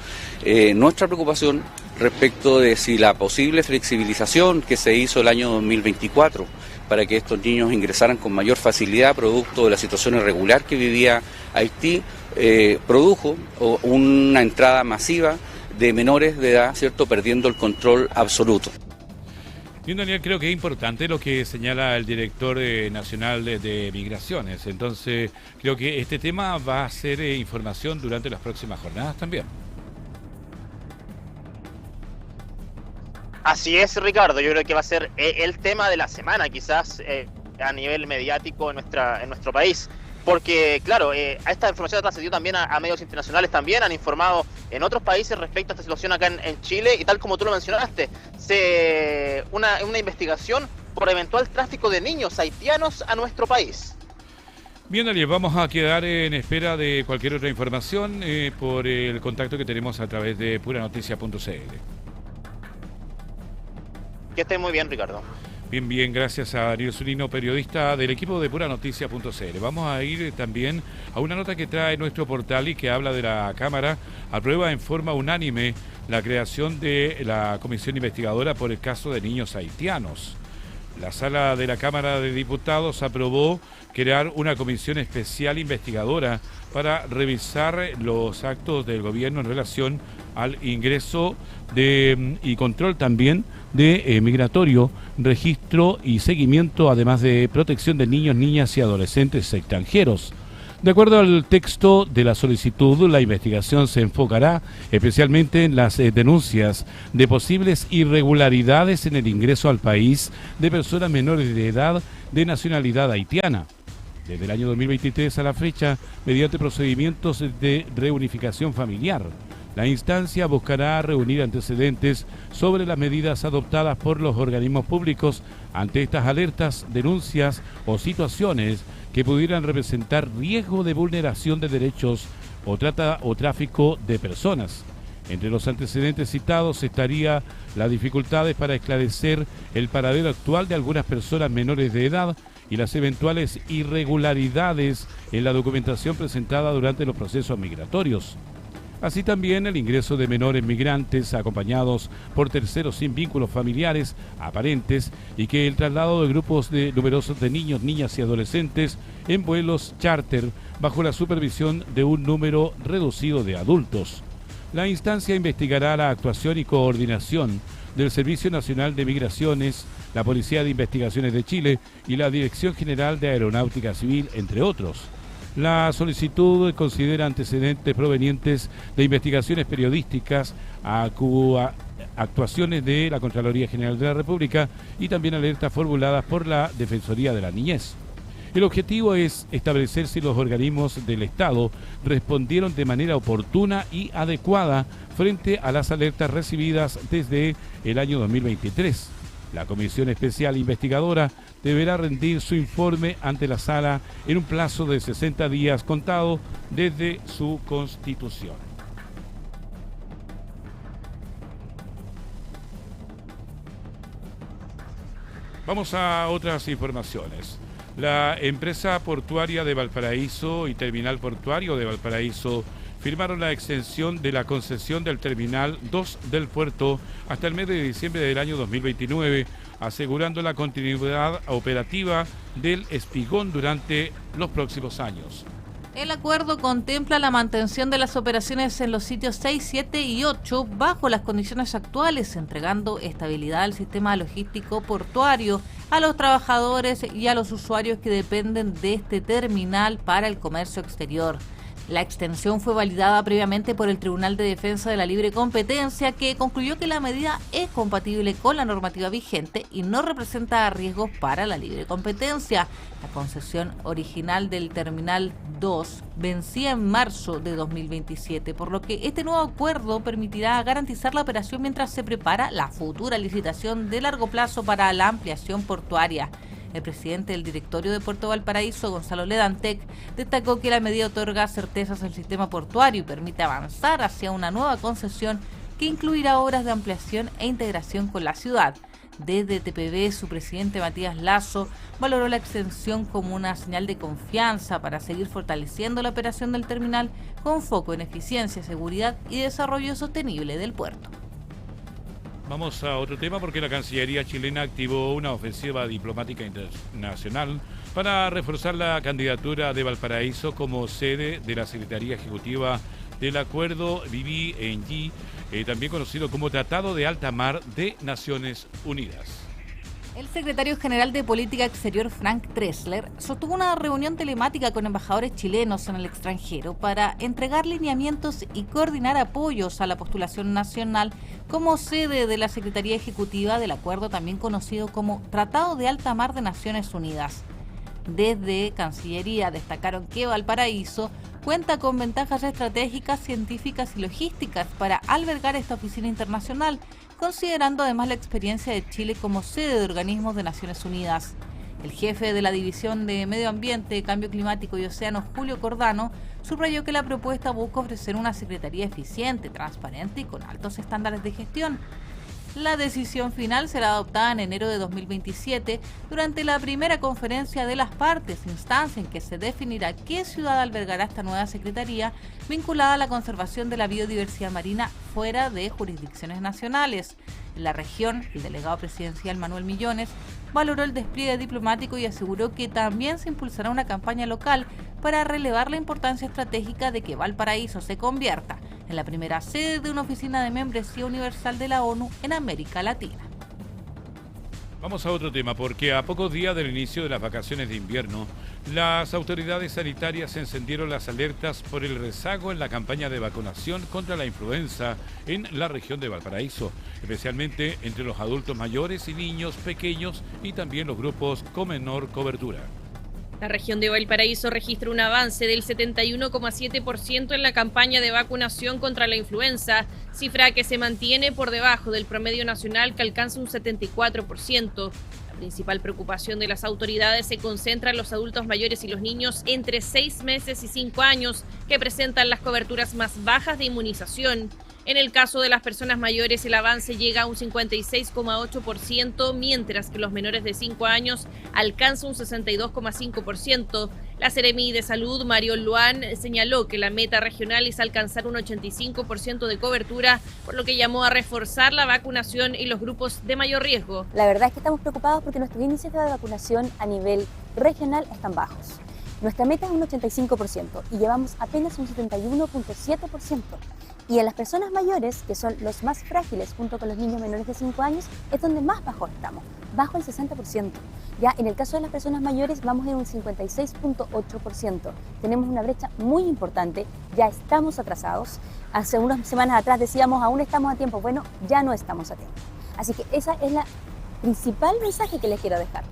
nuestra preocupación respecto de si la posible flexibilización que se hizo el año 2024 para que estos niños ingresaran con mayor facilidad producto de la situación irregular que vivía Haití, produjo una entrada masiva de menores de edad, ¿cierto?, perdiendo el control absoluto. Bien, Daniel, creo que es importante lo que señala el director nacional de Migraciones. Entonces, creo que este tema va a ser información durante las próximas jornadas también. Así es, Ricardo. Yo creo que va a ser el tema de la semana, quizás a nivel mediático en nuestro país. Porque, claro, esta información ha trascendido también a medios internacionales, también han informado en otros países respecto a esta situación acá en Chile, y tal como tú lo mencionaste, una investigación por eventual tráfico de niños haitianos a nuestro país. Bien, Daniel, vamos a quedar en espera de cualquier otra información por el contacto que tenemos a través de puranoticia.cl. Que esté muy bien, Ricardo. Bien, gracias a Daniel Zunino, periodista del equipo de puranoticia.cl. Vamos a ir también a una nota que trae nuestro portal y que habla de la Cámara. Aprueba en forma unánime la creación de la comisión investigadora por el caso de niños haitianos. La sala de la Cámara de Diputados aprobó crear una comisión especial investigadora para revisar los actos del gobierno en relación al ingreso y control también de migratorio, registro y seguimiento, además de protección de niños, niñas y adolescentes extranjeros. De acuerdo al texto de la solicitud, la investigación se enfocará especialmente en las denuncias de posibles irregularidades en el ingreso al país de personas menores de edad de nacionalidad haitiana. Desde el año 2023 a la fecha, mediante procedimientos de reunificación familiar, la instancia buscará reunir antecedentes sobre las medidas adoptadas por los organismos públicos ante estas alertas, denuncias o situaciones que pudieran representar riesgo de vulneración de derechos o trata o tráfico de personas. Entre los antecedentes citados estaría las dificultades para esclarecer el paradero actual de algunas personas menores de edad y las eventuales irregularidades en la documentación presentada durante los procesos migratorios. Así también el ingreso de menores migrantes acompañados por terceros sin vínculos familiares aparentes y que el traslado de grupos numerosos de niños, niñas y adolescentes en vuelos charter bajo la supervisión de un número reducido de adultos. La instancia investigará la actuación y coordinación del Servicio Nacional de Migraciones, la Policía de Investigaciones de Chile y la Dirección General de Aeronáutica Civil, entre otros. La solicitud considera antecedentes provenientes de investigaciones periodísticas, actuaciones de la Contraloría General de la República y también alertas formuladas por la Defensoría de la Niñez. El objetivo es establecer si los organismos del Estado respondieron de manera oportuna y adecuada frente a las alertas recibidas desde el año 2023. La Comisión Especial Investigadora deberá rendir su informe ante la Sala en un plazo de 60 días contado desde su constitución. Vamos a otras informaciones. La empresa portuaria de Valparaíso y Terminal Portuario de Valparaíso firmaron la extensión de la concesión del Terminal 2 del puerto hasta el mes de diciembre del año 2029, asegurando la continuidad operativa del espigón durante los próximos años. El acuerdo contempla la mantención de las operaciones en los sitios 6, 7 y 8 bajo las condiciones actuales, entregando estabilidad al sistema logístico portuario, a los trabajadores y a los usuarios que dependen de este terminal para el comercio exterior. La extensión fue validada previamente por el Tribunal de Defensa de la Libre Competencia, que concluyó que la medida es compatible con la normativa vigente y no representa riesgos para la libre competencia. La concesión original del Terminal 2 vencía en marzo de 2027, por lo que este nuevo acuerdo permitirá garantizar la operación mientras se prepara la futura licitación de largo plazo para la ampliación portuaria. El presidente del directorio de Puerto Valparaíso, Gonzalo Ledantec, destacó que la medida otorga certezas al sistema portuario y permite avanzar hacia una nueva concesión que incluirá obras de ampliación e integración con la ciudad. Desde TPB, su presidente Matías Lazo valoró la extensión como una señal de confianza para seguir fortaleciendo la operación del terminal con foco en eficiencia, seguridad y desarrollo sostenible del puerto. Vamos a otro tema porque la Cancillería chilena activó una ofensiva diplomática internacional para reforzar la candidatura de Valparaíso como sede de la Secretaría Ejecutiva del Acuerdo BBNG, también conocido como Tratado de Alta Mar de Naciones Unidas. El secretario general de Política Exterior, Frank Tressler, sostuvo una reunión telemática con embajadores chilenos en el extranjero para entregar lineamientos y coordinar apoyos a la postulación nacional como sede de la Secretaría Ejecutiva del Acuerdo, también conocido como Tratado de Alta Mar de Naciones Unidas. Desde Cancillería destacaron que Valparaíso cuenta con ventajas estratégicas, científicas y logísticas para albergar esta oficina internacional, considerando además la experiencia de Chile como sede de organismos de Naciones Unidas. El jefe de la División de Medio Ambiente, Cambio Climático y Océanos, Julio Cordano, subrayó que la propuesta busca ofrecer una secretaría eficiente, transparente y con altos estándares de gestión. La decisión final será adoptada en enero de 2027 durante la primera conferencia de las partes, instancia en que se definirá qué ciudad albergará esta nueva secretaría vinculada a la conservación de la biodiversidad marina fuera de jurisdicciones nacionales. En la región, el delegado presidencial Manuel Millones valoró el despliegue diplomático y aseguró que también se impulsará una campaña local para relevar la importancia estratégica de que Valparaíso se convierta en la primera sede de una oficina de membresía universal de la ONU en América Latina. Vamos a otro tema, porque a pocos días del inicio de las vacaciones de invierno, las autoridades sanitarias encendieron las alertas por el rezago en la campaña de vacunación contra la influenza en la región de Valparaíso, especialmente entre los adultos mayores y niños pequeños y también los grupos con menor cobertura. La región de Valparaíso registra un avance del 71,7% en la campaña de vacunación contra la influenza, cifra que se mantiene por debajo del promedio nacional que alcanza un 74%. La principal preocupación de las autoridades se concentra en los adultos mayores y los niños entre 6 meses y 5 años, que presentan las coberturas más bajas de inmunización. En el caso de las personas mayores, el avance llega a un 56,8%, mientras que los menores de 5 años alcanza un 62,5%. La Seremi de Salud, Mariol Luan, señaló que la meta regional es alcanzar un 85% de cobertura, por lo que llamó a reforzar la vacunación y los grupos de mayor riesgo. La verdad es que estamos preocupados porque nuestros índices de vacunación a nivel regional están bajos. Nuestra meta es un 85% y llevamos apenas un 71,7%. Y en las personas mayores, que son los más frágiles, junto con los niños menores de 5 años, es donde más bajo estamos, bajo el 60%. Ya en el caso de las personas mayores vamos en un 56,8%. Tenemos una brecha muy importante, ya estamos atrasados. Hace unas semanas atrás decíamos, aún estamos a tiempo. Bueno, ya no estamos a tiempo. Así que esa es la principal mensaje que les quiero dejar.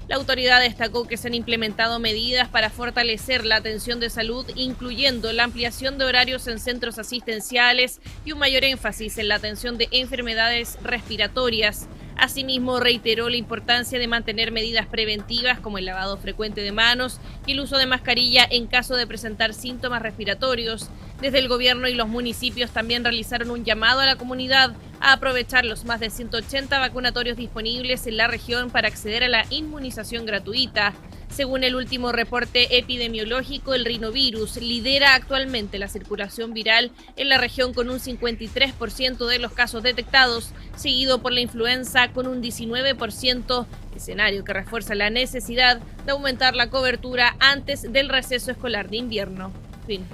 La autoridad destacó que se han implementado medidas para fortalecer la atención de salud, incluyendo la ampliación de horarios en centros asistenciales y un mayor énfasis en la atención de enfermedades respiratorias. Asimismo, reiteró la importancia de mantener medidas preventivas como el lavado frecuente de manos y el uso de mascarilla en caso de presentar síntomas respiratorios. Desde el gobierno y los municipios también realizaron un llamado a la comunidad a aprovechar los más de 180 vacunatorios disponibles en la región para acceder a la inmunización gratuita. Según el último reporte epidemiológico, el rinovirus lidera actualmente la circulación viral en la región con un 53% de los casos detectados, seguido por la influenza con un 19%, escenario que refuerza la necesidad de aumentar la cobertura antes del receso escolar de invierno. Fin.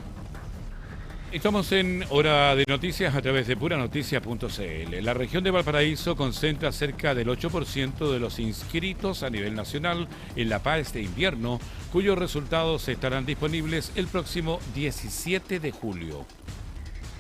Estamos en Hora de Noticias a través de puranoticia.cl. La región de Valparaíso concentra cerca del 8% de los inscritos a nivel nacional en la PAES de invierno, cuyos resultados estarán disponibles el próximo 17 de julio.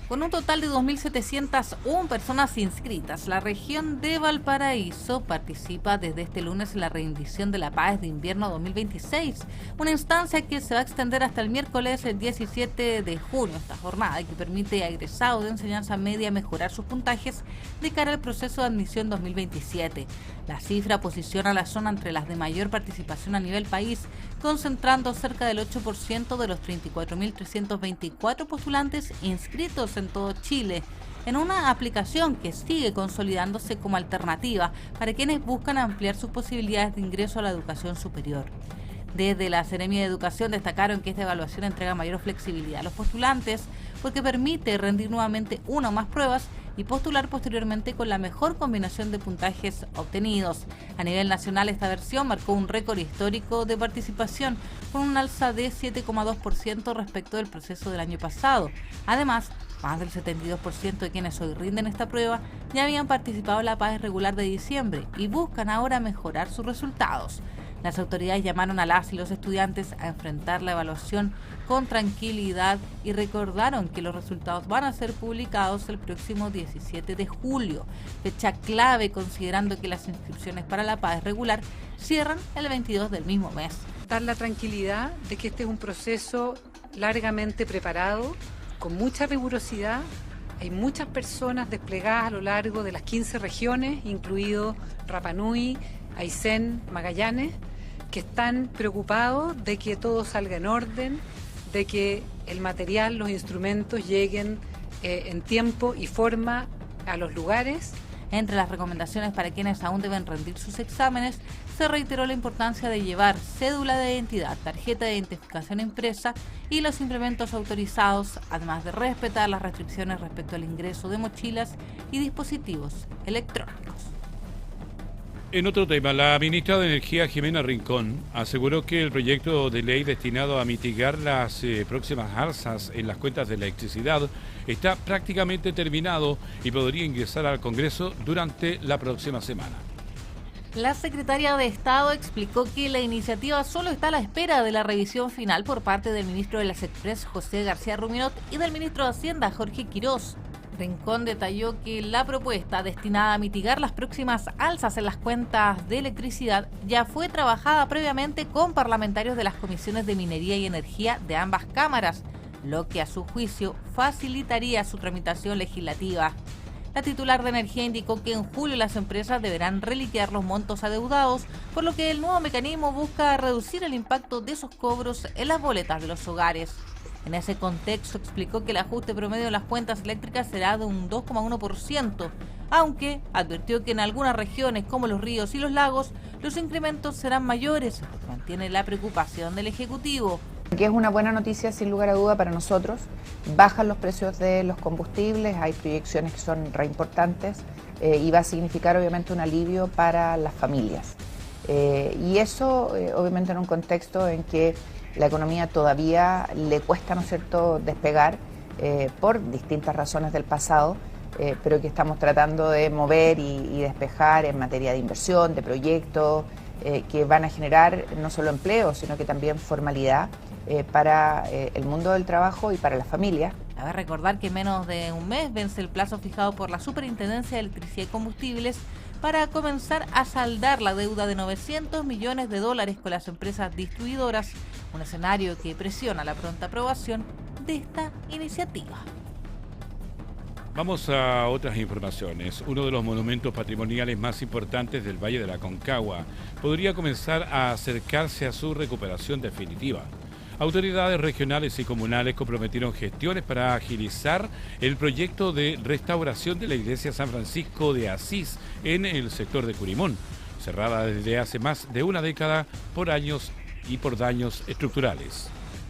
Con un total de 2.701 personas inscritas, la región de Valparaíso participa desde este lunes en la rendición de la PAES de invierno 2026, una instancia que se va a extender hasta el miércoles 17 de junio, esta jornada que permite a egresados de enseñanza media mejorar sus puntajes de cara al proceso de admisión 2027. La cifra posiciona a la zona entre las de mayor participación a nivel país, concentrando cerca del 8% de los 34.324 postulantes inscritos en todo Chile, en una aplicación que sigue consolidándose como alternativa para quienes buscan ampliar sus posibilidades de ingreso a la educación superior. Desde la Seremi de Educación destacaron que esta evaluación entrega mayor flexibilidad a los postulantes porque permite rendir nuevamente una o más pruebas y postular posteriormente con la mejor combinación de puntajes obtenidos. A nivel nacional, esta versión marcó un récord histórico de participación con un alza de 7,2% respecto del proceso del año pasado. Además, más del 72% de quienes hoy rinden esta prueba ya habían participado en la PAES regular de diciembre y buscan ahora mejorar sus resultados. Las autoridades llamaron a las y los estudiantes a enfrentar la evaluación con tranquilidad y recordaron que los resultados van a ser publicados el próximo 17 de julio, fecha clave considerando que las inscripciones para la PAES regular cierran el 22 del mismo mes. Dar la tranquilidad de que este es un proceso largamente preparado, con mucha rigurosidad. Hay muchas personas desplegadas a lo largo de las 15 regiones, incluido Rapa Nui, Aysén, Magallanes, que están preocupados de que todo salga en orden, de que el material, los instrumentos lleguen en tiempo y forma a los lugares. Entre las recomendaciones para quienes aún deben rendir sus exámenes, se reiteró la importancia de llevar cédula de identidad, tarjeta de identificación impresa y los implementos autorizados, además de respetar las restricciones respecto al ingreso de mochilas y dispositivos electrónicos. En otro tema, la ministra de Energía, Jimena Rincón, aseguró que el proyecto de ley destinado a mitigar las próximas alzas en las cuentas de electricidad está prácticamente terminado y podría ingresar al Congreso durante la próxima semana. La secretaria de Estado explicó que la iniciativa solo está a la espera de la revisión final por parte del ministro de las Express, José García Ruminot, y del ministro de Hacienda, Jorge Quirós. Rincón detalló que la propuesta destinada a mitigar las próximas alzas en las cuentas de electricidad ya fue trabajada previamente con parlamentarios de las comisiones de Minería y Energía de ambas cámaras, lo que a su juicio facilitaría su tramitación legislativa. La titular de Energía indicó que en julio las empresas deberán reliquear los montos adeudados, por lo que el nuevo mecanismo busca reducir el impacto de esos cobros en las boletas de los hogares. En ese contexto explicó que el ajuste promedio de las cuentas eléctricas será de un 2,1%, aunque advirtió que en algunas regiones como los ríos y los lagos los incrementos serán mayores. Mantiene la preocupación del Ejecutivo. Que es una buena noticia sin lugar a duda para nosotros. Bajan los precios de los combustibles, hay proyecciones que son re importantes y va a significar obviamente un alivio para las familias. Y eso obviamente en un contexto en que la economía todavía le cuesta, ¿no es cierto?, despegar por distintas razones del pasado, pero que estamos tratando de mover y despejar en materia de inversión, de proyectos que van a generar no solo empleo, sino que también formalidad para el mundo del trabajo y para las familias. Cabe recordar que en menos de un mes vence el plazo fijado por la Superintendencia de Electricidad y Combustibles para comenzar a saldar la deuda de $900 millones con las empresas distribuidoras, un escenario que presiona la pronta aprobación de esta iniciativa. Vamos a otras informaciones. Uno de los monumentos patrimoniales más importantes del Valle de la Aconcagua podría comenzar a acercarse a su recuperación definitiva. Autoridades regionales y comunales comprometieron gestiones para agilizar el proyecto de restauración de la iglesia San Francisco de Asís en el sector de Curimón, cerrada desde hace más de una década por años y por daños estructurales.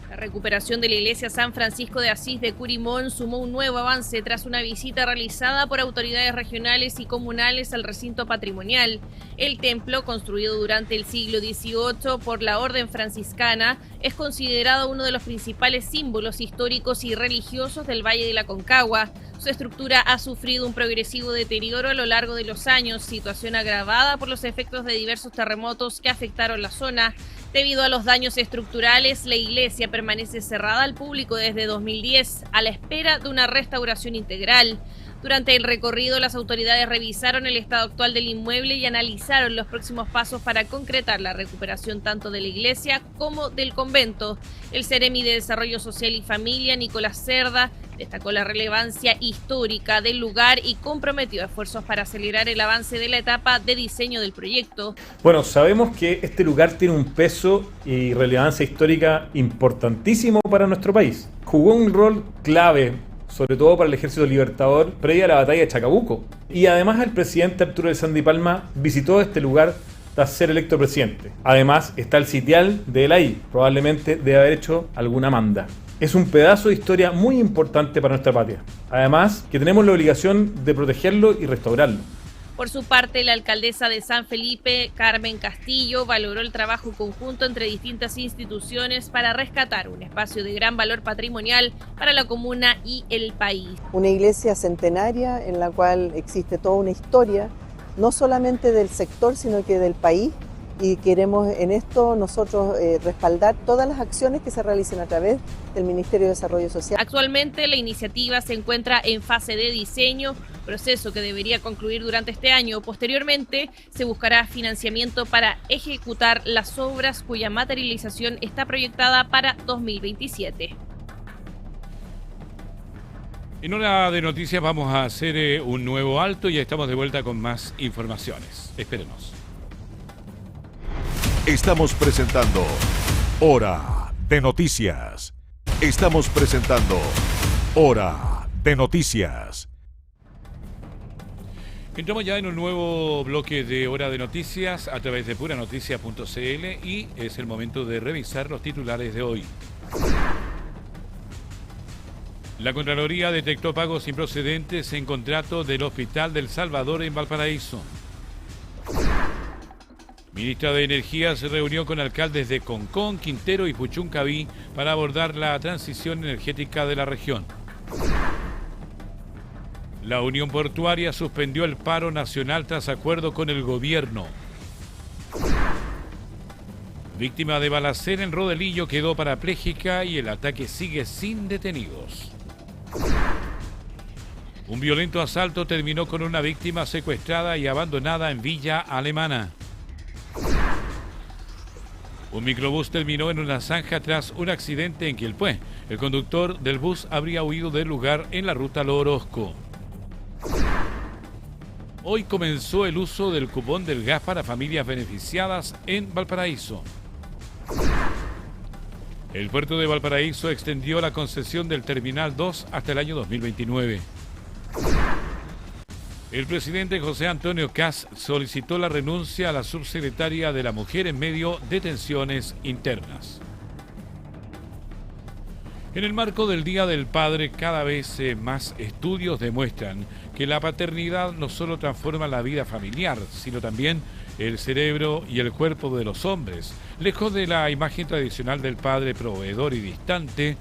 La recuperación de la iglesia San Francisco de Asís de Curimón sumó un nuevo avance tras una visita realizada por autoridades regionales y comunales al recinto patrimonial. El templo, construido durante el siglo XVIII por la Orden Franciscana, es considerado uno de los principales símbolos históricos y religiosos del Valle de la Aconcagua. Su estructura ha sufrido un progresivo deterioro a lo largo de los años, situación agravada por los efectos de diversos terremotos que afectaron la zona. Debido a los daños estructurales, la iglesia permanece cerrada al público desde 2010, a la espera de una restauración integral. Durante el recorrido, las autoridades revisaron el estado actual del inmueble y analizaron los próximos pasos para concretar la recuperación tanto de la iglesia como del convento. El Seremi de Desarrollo Social y Familia, Nicolás Cerda, destacó la relevancia histórica del lugar y comprometió esfuerzos para acelerar el avance de la etapa de diseño del proyecto. Bueno, sabemos que este lugar tiene un peso y relevancia histórica importantísimo para nuestro país. Jugó un rol clave, sobre todo para el Ejército Libertador, previa a la batalla de Chacabuco. Y además el presidente Arturo Alessandri Palma visitó este lugar tras ser electo presidente. Además está el sitial de él ahí, probablemente debe haber hecho alguna manda. Es un pedazo de historia muy importante para nuestra patria. Además, que tenemos la obligación de protegerlo y restaurarlo. Por su parte, la alcaldesa de San Felipe, Carmen Castillo, valoró el trabajo conjunto entre distintas instituciones para rescatar un espacio de gran valor patrimonial para la comuna y el país. Una iglesia centenaria en la cual existe toda una historia, no solamente del sector, sino que del país. Y queremos en esto nosotros respaldar todas las acciones que se realicen a través del Ministerio de Desarrollo Social. Actualmente la iniciativa se encuentra en fase de diseño, proceso que debería concluir durante este año. Posteriormente se buscará financiamiento para ejecutar las obras cuya materialización está proyectada para 2027. En hora de noticias vamos a hacer un nuevo alto y ya estamos de vuelta con más informaciones. Espérenos. Estamos presentando Hora de Noticias. Estamos presentando Hora de Noticias. Entramos ya en un nuevo bloque de Hora de Noticias a través de puranoticia.cl y es el momento de revisar los titulares de hoy. La Contraloría detectó pagos improcedentes en contrato del Hospital del Salvador en Valparaíso. Ministra de Energía se reunió con alcaldes de Concón, Quintero y Puchuncaví para abordar la transición energética de la región. La Unión Portuaria suspendió el paro nacional tras acuerdo con el gobierno. Víctima de balacera en Rodelillo quedó parapléjica y el ataque sigue sin detenidos. Un violento asalto terminó con una víctima secuestrada y abandonada en Villa Alemana. Un microbús terminó en una zanja tras un accidente en Quilpué. El conductor del bus habría huido del lugar en la ruta Lo Orozco. Hoy comenzó el uso del cupón del gas para familias beneficiadas en Valparaíso. El puerto de Valparaíso extendió la concesión del Terminal 2 hasta el año 2029. El presidente José Antonio Kast solicitó la renuncia a la subsecretaria de la Mujer en medio de tensiones internas. En el marco del Día del Padre, cada vez más estudios demuestran que la paternidad no solo transforma la vida familiar, sino también el cerebro y el cuerpo de los hombres. Lejos de la imagen tradicional del padre proveedor y distante,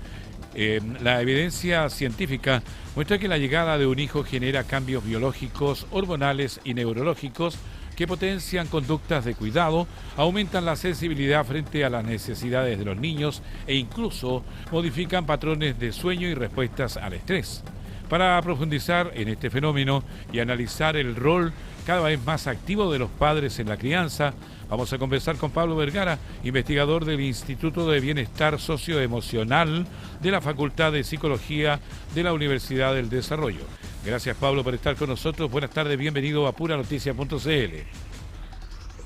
la evidencia científica muestra que la llegada de un hijo genera cambios biológicos, hormonales y neurológicos que potencian conductas de cuidado, aumentan la sensibilidad frente a las necesidades de los niños e incluso modifican patrones de sueño y respuestas al estrés. Para profundizar en este fenómeno y analizar el rol cada vez más activo de los padres en la crianza, vamos a conversar con Pablo Vergara, investigador del Instituto de Bienestar Socioemocional de la Facultad de Psicología de la Universidad del Desarrollo. Gracias, Pablo, por estar con nosotros. Buenas tardes, bienvenido a puranoticia.cl.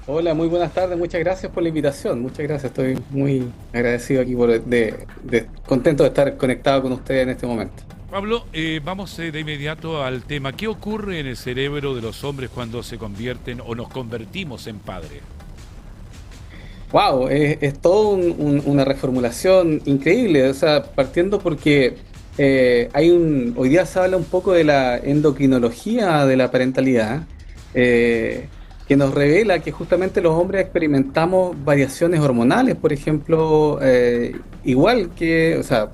Hola, muy buenas tardes, muchas gracias por la invitación, muchas gracias, estoy muy agradecido aquí, contento de estar conectado con ustedes en este momento. Pablo, vamos de inmediato al tema. ¿Qué ocurre en el cerebro de los hombres cuando se convierten o nos convertimos en padres? Wow, es todo una reformulación increíble, o sea, partiendo porque hoy día se habla un poco de la endocrinología de la parentalidad, que nos revela que justamente los hombres experimentamos variaciones hormonales, por ejemplo, igual que, o sea,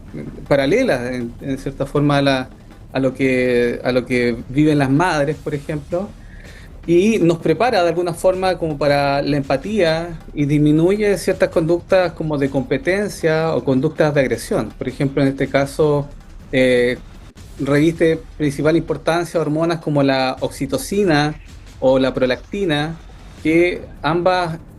paralelas en cierta forma a lo que viven las madres, por ejemplo, y nos prepara de alguna forma como para la empatía y disminuye ciertas conductas como de competencia o conductas de agresión. Por ejemplo, en este caso, reviste principal importancia hormonas como la oxitocina o la prolactina, que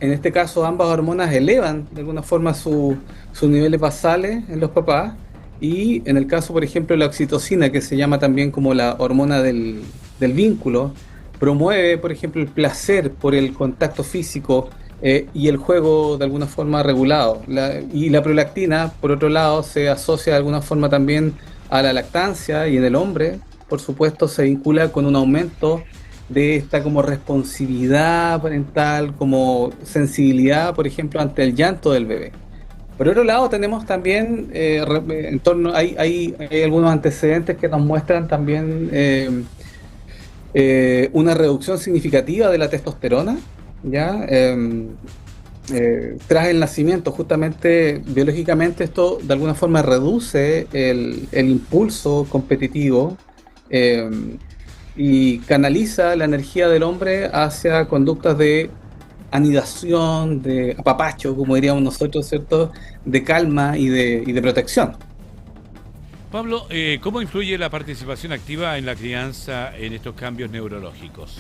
en este caso ambas hormonas elevan de alguna forma sus niveles basales en los papás, y en el caso, por ejemplo, la oxitocina, que se llama también como la hormona del vínculo, promueve, por ejemplo, el placer por el contacto físico y el juego de alguna forma regulado. Y la prolactina, por otro lado, se asocia de alguna forma también a la lactancia, y en el hombre, por supuesto, se vincula con un aumento de esta como responsividad parental, como sensibilidad, por ejemplo, ante el llanto del bebé. Por otro lado, tenemos también hay algunos antecedentes que nos muestran también una reducción significativa de la testosterona, ¿ya? Tras el nacimiento, justamente biológicamente esto de alguna forma reduce el impulso competitivo, y canaliza la energía del hombre hacia conductas de anidación, de apapacho, como diríamos nosotros, ¿cierto?, de calma y de protección. Pablo, ¿cómo influye la participación activa en la crianza en estos cambios neurológicos?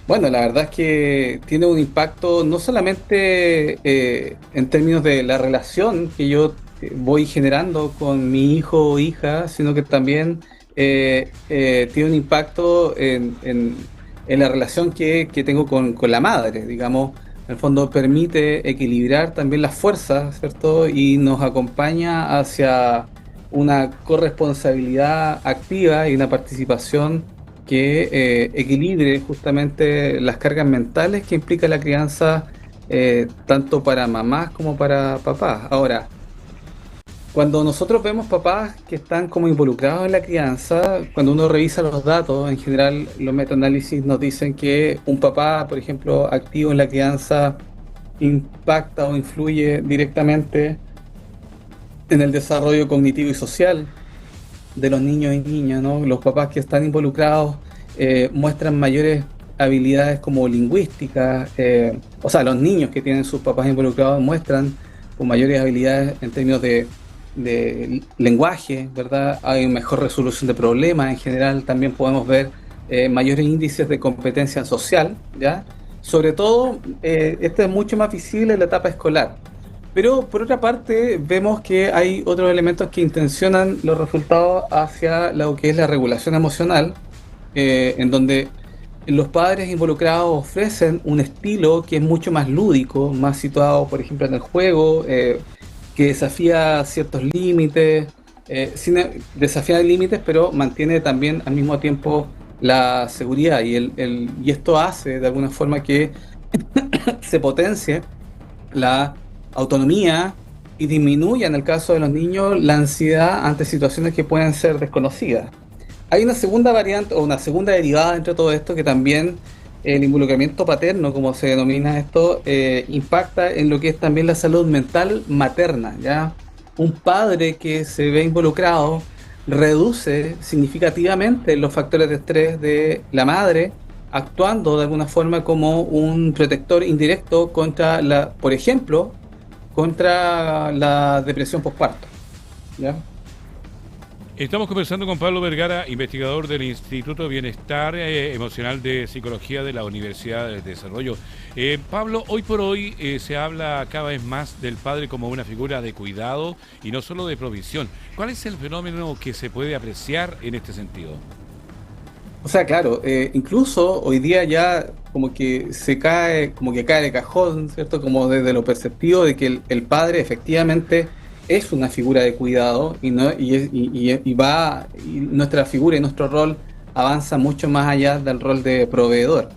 Bueno, la verdad es que tiene un impacto no solamente en términos de la relación que yo voy generando con mi hijo o hija, sino que también tiene un impacto en la relación que tengo con la madre, digamos. En el fondo permite equilibrar también las fuerzas, ¿cierto? Y nos acompaña hacia una corresponsabilidad activa y una participación que equilibre justamente las cargas mentales que implica la crianza, tanto para mamás como para papás. Ahora, cuando nosotros vemos papás que están como involucrados en la crianza, cuando uno revisa los datos, en general los metaanálisis nos dicen que un papá, por ejemplo, activo en la crianza, impacta o influye directamente en el desarrollo cognitivo y social de los niños y niñas, ¿no? Los papás que están involucrados muestran mayores habilidades como lingüísticas, o sea, los niños que tienen sus papás involucrados muestran con mayores habilidades en términos de lenguaje, ¿verdad? Hay mejor resolución de problemas en general, también podemos ver mayores índices de competencia social, ¿ya? Sobre todo, esto es mucho más visible en la etapa escolar. Pero por otra parte, vemos que hay otros elementos que intencionan los resultados hacia lo que es la regulación emocional, en donde los padres involucrados ofrecen un estilo que es mucho más lúdico, más situado, por ejemplo, en el juego, que desafía ciertos límites, desafía límites, pero mantiene también al mismo tiempo la seguridad, y esto hace de alguna forma que se potencie la autonomía y disminuya, en el caso de los niños, la ansiedad ante situaciones que pueden ser desconocidas. Hay una segunda variante o una segunda derivada entre todo esto, que también el involucramiento paterno, como se denomina esto, impacta en lo que es también la salud mental materna, ¿ya? Un padre que se ve involucrado reduce significativamente los factores de estrés de la madre, actuando de alguna forma como un protector indirecto contra por ejemplo, contra la depresión postparto, ¿ya? Estamos conversando con Pablo Vergara, investigador del Instituto de Bienestar Emocional de Psicología de la Universidad del Desarrollo. Pablo, hoy por hoy se habla cada vez más del padre como una figura de cuidado y no solo de provisión. ¿Cuál es el fenómeno que se puede apreciar en este sentido? O sea, claro, incluso hoy día ya como que cae de cajón, ¿cierto? Como desde lo perceptivo de que el padre efectivamente es una figura de cuidado y nuestra figura y nuestro rol avanza mucho más allá del rol de proveedor.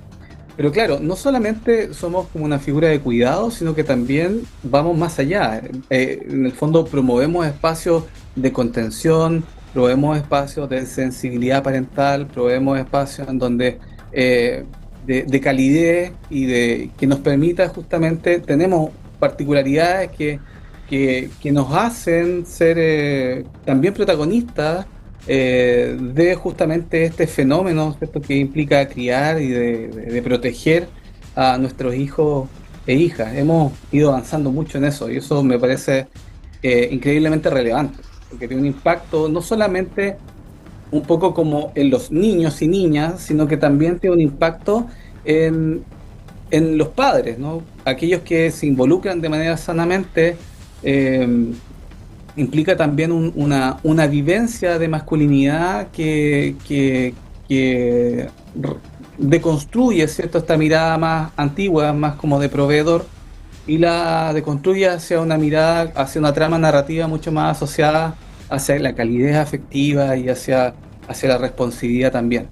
Pero claro, no solamente somos como una figura de cuidado, sino que también vamos más allá. En el fondo promovemos espacios de contención, proveemos espacios de sensibilidad parental, proveemos espacios en donde de calidez y que nos permita justamente, tenemos particularidades que nos hacen ser también protagonistas de justamente este fenómeno, ¿cierto?, que implica criar y de proteger a nuestros hijos e hijas. Hemos ido avanzando mucho en eso y eso me parece increíblemente relevante, porque tiene un impacto no solamente un poco como en los niños y niñas, sino que también tiene un impacto en los padres, ¿no? Aquellos que se involucran de manera sanamente. Implica también una vivencia de masculinidad que deconstruye, ¿cierto?, esta mirada más antigua, más como de proveedor, y la deconstruye hacia una mirada, hacia una trama narrativa mucho más asociada hacia la calidez afectiva y hacia la responsabilidad también.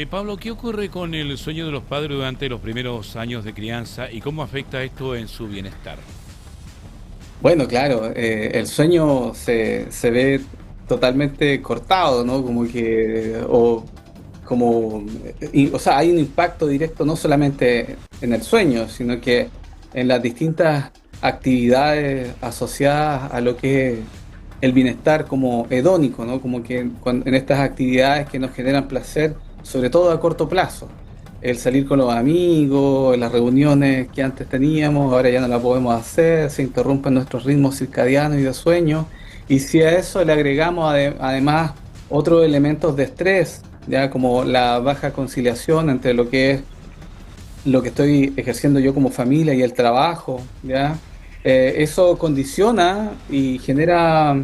Pablo, ¿qué ocurre con el sueño de los padres durante los primeros años de crianza y cómo afecta esto en su bienestar? Bueno, claro, el sueño se ve totalmente cortado, ¿no? O sea, hay un impacto directo no solamente en el sueño, sino que en las distintas actividades asociadas a lo que es el bienestar como hedónico, ¿no? Como que en estas actividades que nos generan placer, sobre todo a corto plazo. El salir con los amigos, las reuniones que antes teníamos, ahora ya no las podemos hacer, se interrumpen nuestros ritmos circadianos y de sueño, y si a eso le agregamos además otros elementos de estrés, ya como la baja conciliación entre lo que estoy ejerciendo yo como familia y el trabajo, ya eso condiciona y genera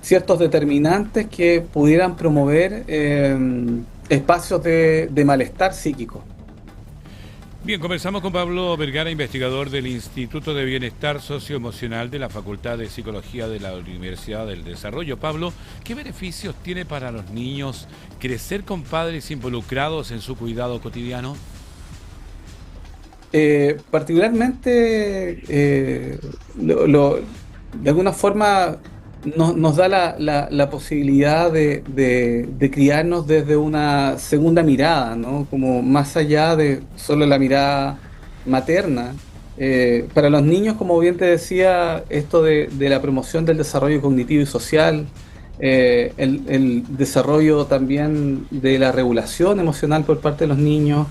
ciertos determinantes que pudieran promover espacios de malestar psíquico. Bien, conversamos con Pablo Vergara, investigador del Instituto de Bienestar Socioemocional de la Facultad de Psicología de la Universidad del Desarrollo. Pablo, ¿qué beneficios tiene para los niños crecer con padres involucrados en su cuidado cotidiano? Particularmente, de alguna forma nos da la posibilidad de criarnos desde una segunda mirada, ¿no? Como más allá de solo la mirada materna. Para los niños, como bien te decía, esto de la promoción del desarrollo cognitivo y social, el desarrollo también de la regulación emocional por parte de los niños,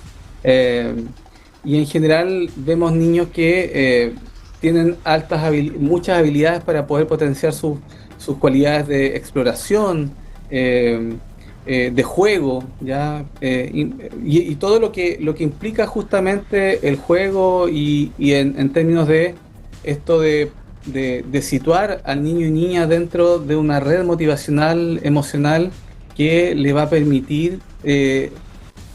y en general vemos niños que tienen muchas habilidades para poder potenciar sus cualidades de exploración, de juego, ¿ya? Y todo lo que implica justamente el juego y en términos de esto de situar al niño y niña dentro de una red motivacional emocional que le va a permitir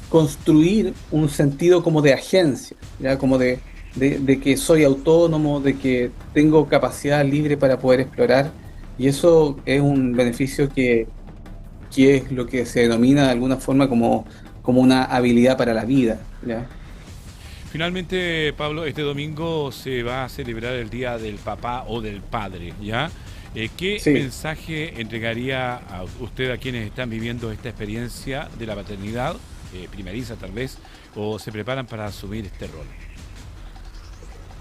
construir un sentido como de agencia, ¿ya? Como de de que soy autónomo, de que tengo capacidad libre para poder explorar, y eso es un beneficio que es lo que se denomina de alguna forma como una habilidad para la vida, ¿ya? Finalmente, Pablo, este domingo se va a celebrar el Día del Papá o del Padre, ¿ya? ¿Qué mensaje entregaría a usted a quienes están viviendo esta experiencia de la paternidad, primeriza tal vez, o se preparan para asumir este rol?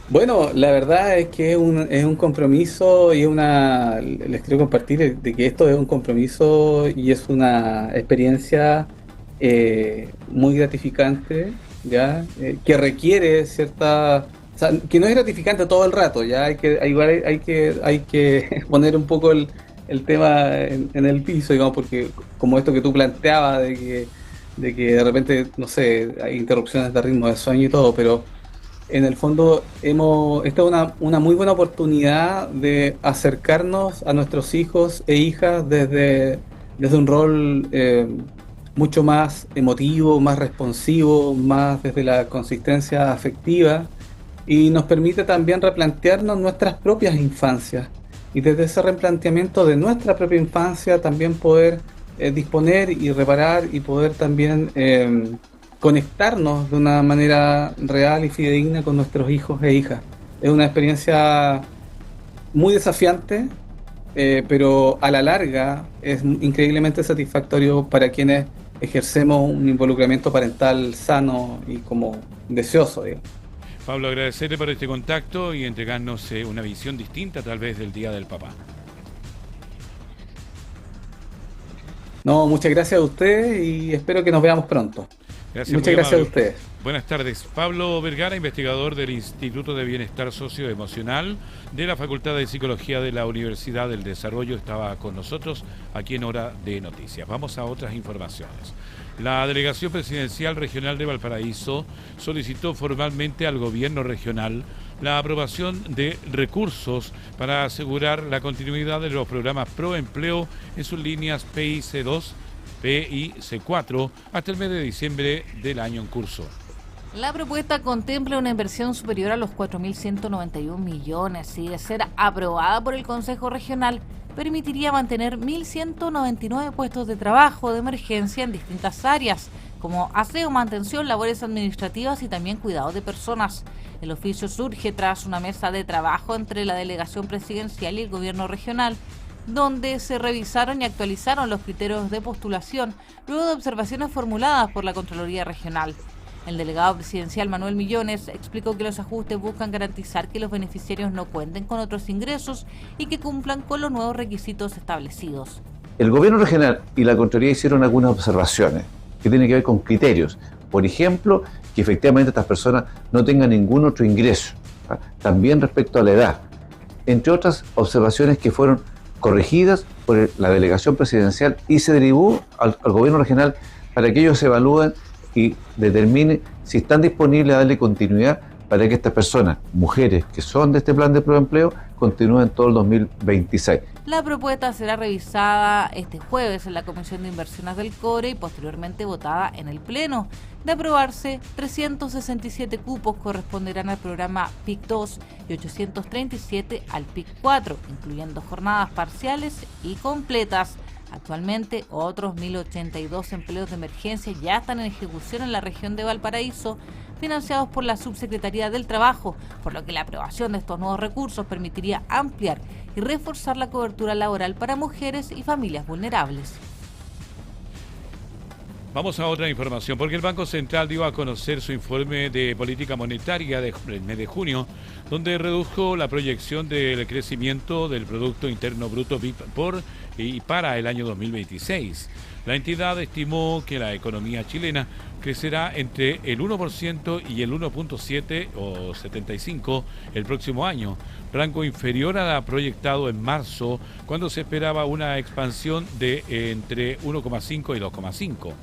Bueno, la verdad es que es un compromiso y les quiero compartir de que esto es un compromiso y es una experiencia muy gratificante, ¿ya? Que requiere cierta... O sea, que no es gratificante todo el rato, ya hay que poner un poco el tema en el piso, digamos, porque como esto que tú planteabas de que de repente, no sé, hay interrupciones de ritmo de sueño y todo, pero en el fondo esta es una muy buena oportunidad de acercarnos a nuestros hijos e hijas desde un rol mucho más emotivo, más responsivo, más desde la consistencia afectiva, y nos permite también replantearnos nuestras propias infancias, y desde ese replanteamiento de nuestra propia infancia también poder disponer y reparar y poder también conectarnos de una manera real y fidedigna con nuestros hijos e hijas. Es una experiencia muy desafiante, pero a la larga es increíblemente satisfactorio para quienes ejercemos un involucramiento parental sano y como deseoso, digamos. Pablo, agradecerle por este contacto y entregarnos una visión distinta tal vez del Día del Papá. No, muchas gracias a ustedes y espero que nos veamos pronto. Muchas gracias a ustedes. Buenas tardes. Pablo Vergara, investigador del Instituto de Bienestar Socioemocional de la Facultad de Psicología de la Universidad del Desarrollo, estaba con nosotros aquí en Hora de Noticias. Vamos a otras informaciones. La Delegación Presidencial Regional de Valparaíso solicitó formalmente al gobierno regional la aprobación de recursos para asegurar la continuidad de los programas Proempleo en sus líneas PIC2, PIC4 hasta el mes de diciembre del año en curso. La propuesta contempla una inversión superior a los 4.191 millones y, de ser aprobada por el Consejo Regional, permitiría mantener 1.199 puestos de trabajo de emergencia en distintas áreas, como aseo, mantención, labores administrativas y también cuidado de personas. El oficio surge tras una mesa de trabajo entre la delegación presidencial y el gobierno regional, donde se revisaron y actualizaron los criterios de postulación luego de observaciones formuladas por la Contraloría Regional. El delegado presidencial Manuel Millones explicó que los ajustes buscan garantizar que los beneficiarios no cuenten con otros ingresos y que cumplan con los nuevos requisitos establecidos. El gobierno regional y la Contraloría hicieron algunas observaciones que tienen que ver con criterios. Por ejemplo, que efectivamente estas personas no tengan ningún otro ingreso. También respecto a la edad. Entre otras observaciones que fueron corregidas por la delegación presidencial y se derivó al gobierno regional para que ellos evalúen y determinen si están disponibles a darle continuidad para que estas personas, mujeres que son de este plan de Proempleo, continúen todo el 2026. La propuesta será revisada este jueves en la Comisión de Inversiones del CORE y posteriormente votada en el Pleno. De aprobarse, 367 cupos corresponderán al programa PIC2 y 837 al PIC4, incluyendo jornadas parciales y completas. Actualmente, otros 1.082 empleos de emergencia ya están en ejecución en la región de Valparaíso, financiados por la Subsecretaría del Trabajo, por lo que la aprobación de estos nuevos recursos permitiría ampliar y reforzar la cobertura laboral para mujeres y familias vulnerables. Vamos a otra información, porque el Banco Central dio a conocer su informe de política monetaria del mes de junio, donde redujo la proyección del crecimiento del Producto Interno Bruto BIP para el año 2026. La entidad estimó que la economía chilena crecerá entre el 1% y el 1.7 o 75 el próximo año, rango inferior a la proyectado en marzo, cuando se esperaba una expansión de entre 1,5 y 2,5.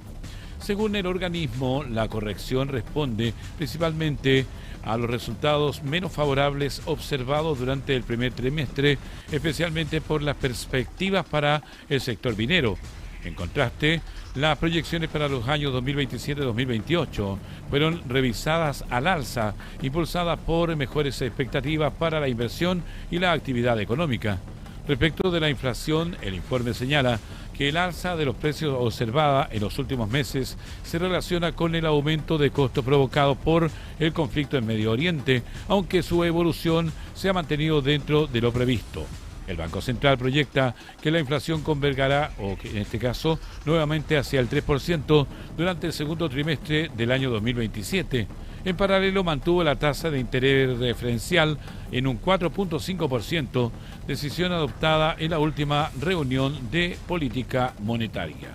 Según el organismo, la corrección responde principalmente a los resultados menos favorables observados durante el primer trimestre, especialmente por las perspectivas para el sector minero. En contraste, las proyecciones para los años 2027-2028 fueron revisadas al alza, impulsadas por mejores expectativas para la inversión y la actividad económica. Respecto de la inflación, el informe señala que el alza de los precios observada en los últimos meses se relaciona con el aumento de costos provocado por el conflicto en Medio Oriente, aunque su evolución se ha mantenido dentro de lo previsto. El Banco Central proyecta que la inflación convergerá, o que en este caso, nuevamente hacia el 3% durante el segundo trimestre del año 2027. En paralelo, mantuvo la tasa de interés referencial en un 4.5%, decisión adoptada en la última reunión de política monetaria.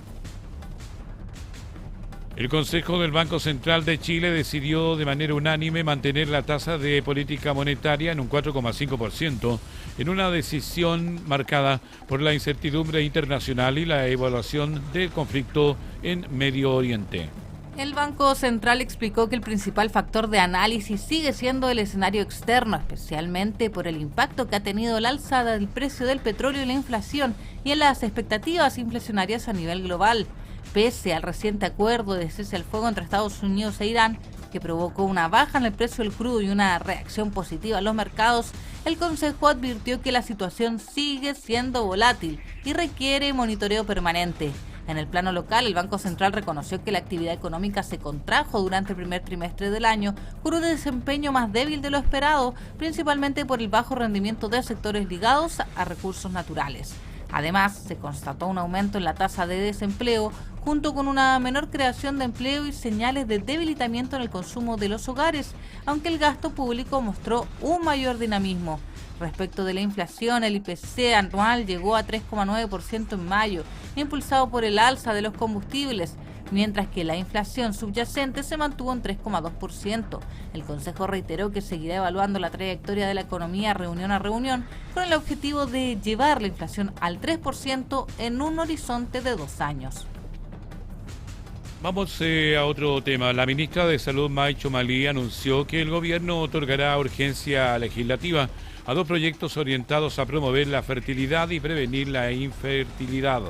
El Consejo del Banco Central de Chile decidió de manera unánime mantener la tasa de política monetaria en un 4,5%, en una decisión marcada por la incertidumbre internacional y la evaluación del conflicto en Medio Oriente. El Banco Central explicó que el principal factor de análisis sigue siendo el escenario externo, especialmente por el impacto que ha tenido la alzada del precio del petróleo y la inflación y en las expectativas inflacionarias a nivel global. Pese al reciente acuerdo de cese al fuego entre Estados Unidos e Irán, que provocó una baja en el precio del crudo y una reacción positiva a los mercados, el Consejo advirtió que la situación sigue siendo volátil y requiere monitoreo permanente. En el plano local, el Banco Central reconoció que la actividad económica se contrajo durante el primer trimestre del año con un desempeño más débil de lo esperado, principalmente por el bajo rendimiento de sectores ligados a recursos naturales. Además, se constató un aumento en la tasa de desempleo, junto con una menor creación de empleo y señales de debilitamiento en el consumo de los hogares, aunque el gasto público mostró un mayor dinamismo. Respecto de la inflación, el IPC anual llegó a 3,9% en mayo, impulsado por el alza de los combustibles, mientras que la inflación subyacente se mantuvo en 3,2%. El Consejo reiteró que seguirá evaluando la trayectoria de la economía reunión a reunión con el objetivo de llevar la inflación al 3% en un horizonte de 2 años. Vamos a otro tema. La ministra de Salud, May Chomali, anunció que el gobierno otorgará urgencia legislativa a 2 proyectos orientados a promover la fertilidad y prevenir la infertilidad.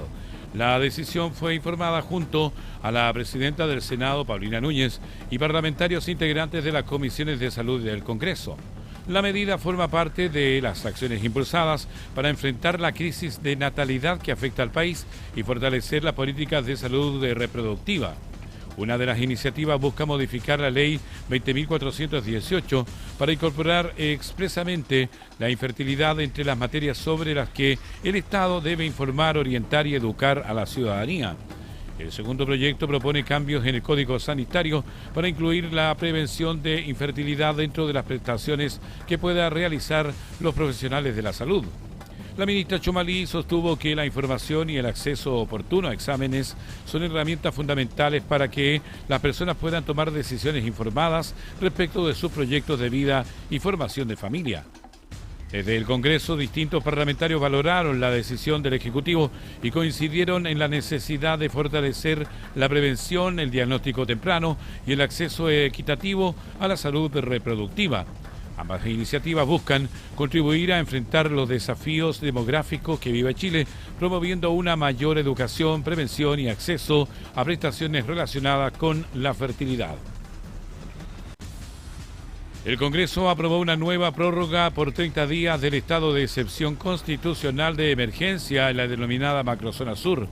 La decisión fue informada junto a la presidenta del Senado, Paulina Núñez, y parlamentarios integrantes de las comisiones de salud del Congreso. La medida forma parte de las acciones impulsadas para enfrentar la crisis de natalidad que afecta al país y fortalecer las políticas de salud reproductiva. Una de las iniciativas busca modificar la ley 20.418 para incorporar expresamente la infertilidad entre las materias sobre las que el Estado debe informar, orientar y educar a la ciudadanía. El segundo proyecto propone cambios en el Código Sanitario para incluir la prevención de infertilidad dentro de las prestaciones que puedan realizar los profesionales de la salud. La ministra Chomali sostuvo que la información y el acceso oportuno a exámenes son herramientas fundamentales para que las personas puedan tomar decisiones informadas respecto de sus proyectos de vida y formación de familia. Desde el Congreso, distintos parlamentarios valoraron la decisión del Ejecutivo y coincidieron en la necesidad de fortalecer la prevención, el diagnóstico temprano y el acceso equitativo a la salud reproductiva. Ambas iniciativas buscan contribuir a enfrentar los desafíos demográficos que vive Chile, promoviendo una mayor educación, prevención y acceso a prestaciones relacionadas con la fertilidad. El Congreso aprobó una nueva prórroga por 30 días del estado de excepción constitucional de emergencia en la denominada Macrozona Sur,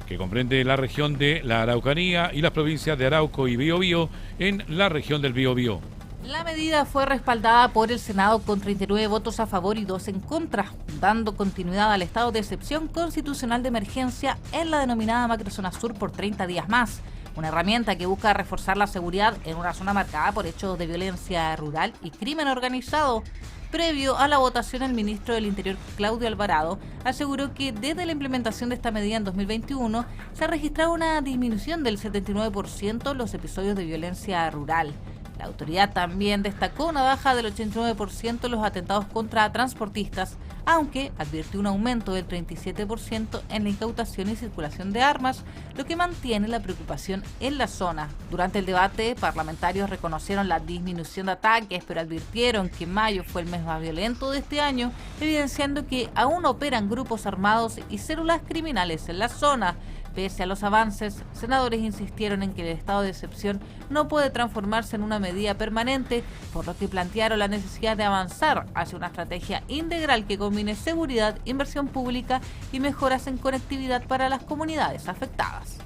que comprende la región de la Araucanía y las provincias de Arauco y Biobío en la región del Biobío. La medida fue respaldada por el Senado con 39 votos a favor y 2 en contra, dando continuidad al estado de excepción constitucional de emergencia en la denominada Macrozona Sur por 30 días más. Una herramienta que busca reforzar la seguridad en una zona marcada por hechos de violencia rural y crimen organizado. Previo a la votación, el ministro del Interior, Claudio Alvarado, aseguró que desde la implementación de esta medida en 2021 se ha registrado una disminución del 79% en los episodios de violencia rural. La autoridad también destacó una baja del 89% en los atentados contra transportistas, aunque advirtió un aumento del 37% en la incautación y circulación de armas, lo que mantiene la preocupación en la zona. Durante el debate, parlamentarios reconocieron la disminución de ataques, pero advirtieron que mayo fue el mes más violento de este año, evidenciando que aún operan grupos armados y células criminales en la zona. Pese a los avances, senadores insistieron en que el estado de excepción no puede transformarse en una medida permanente, por lo que plantearon la necesidad de avanzar hacia una estrategia integral que combine seguridad, inversión pública y mejoras en conectividad para las comunidades afectadas.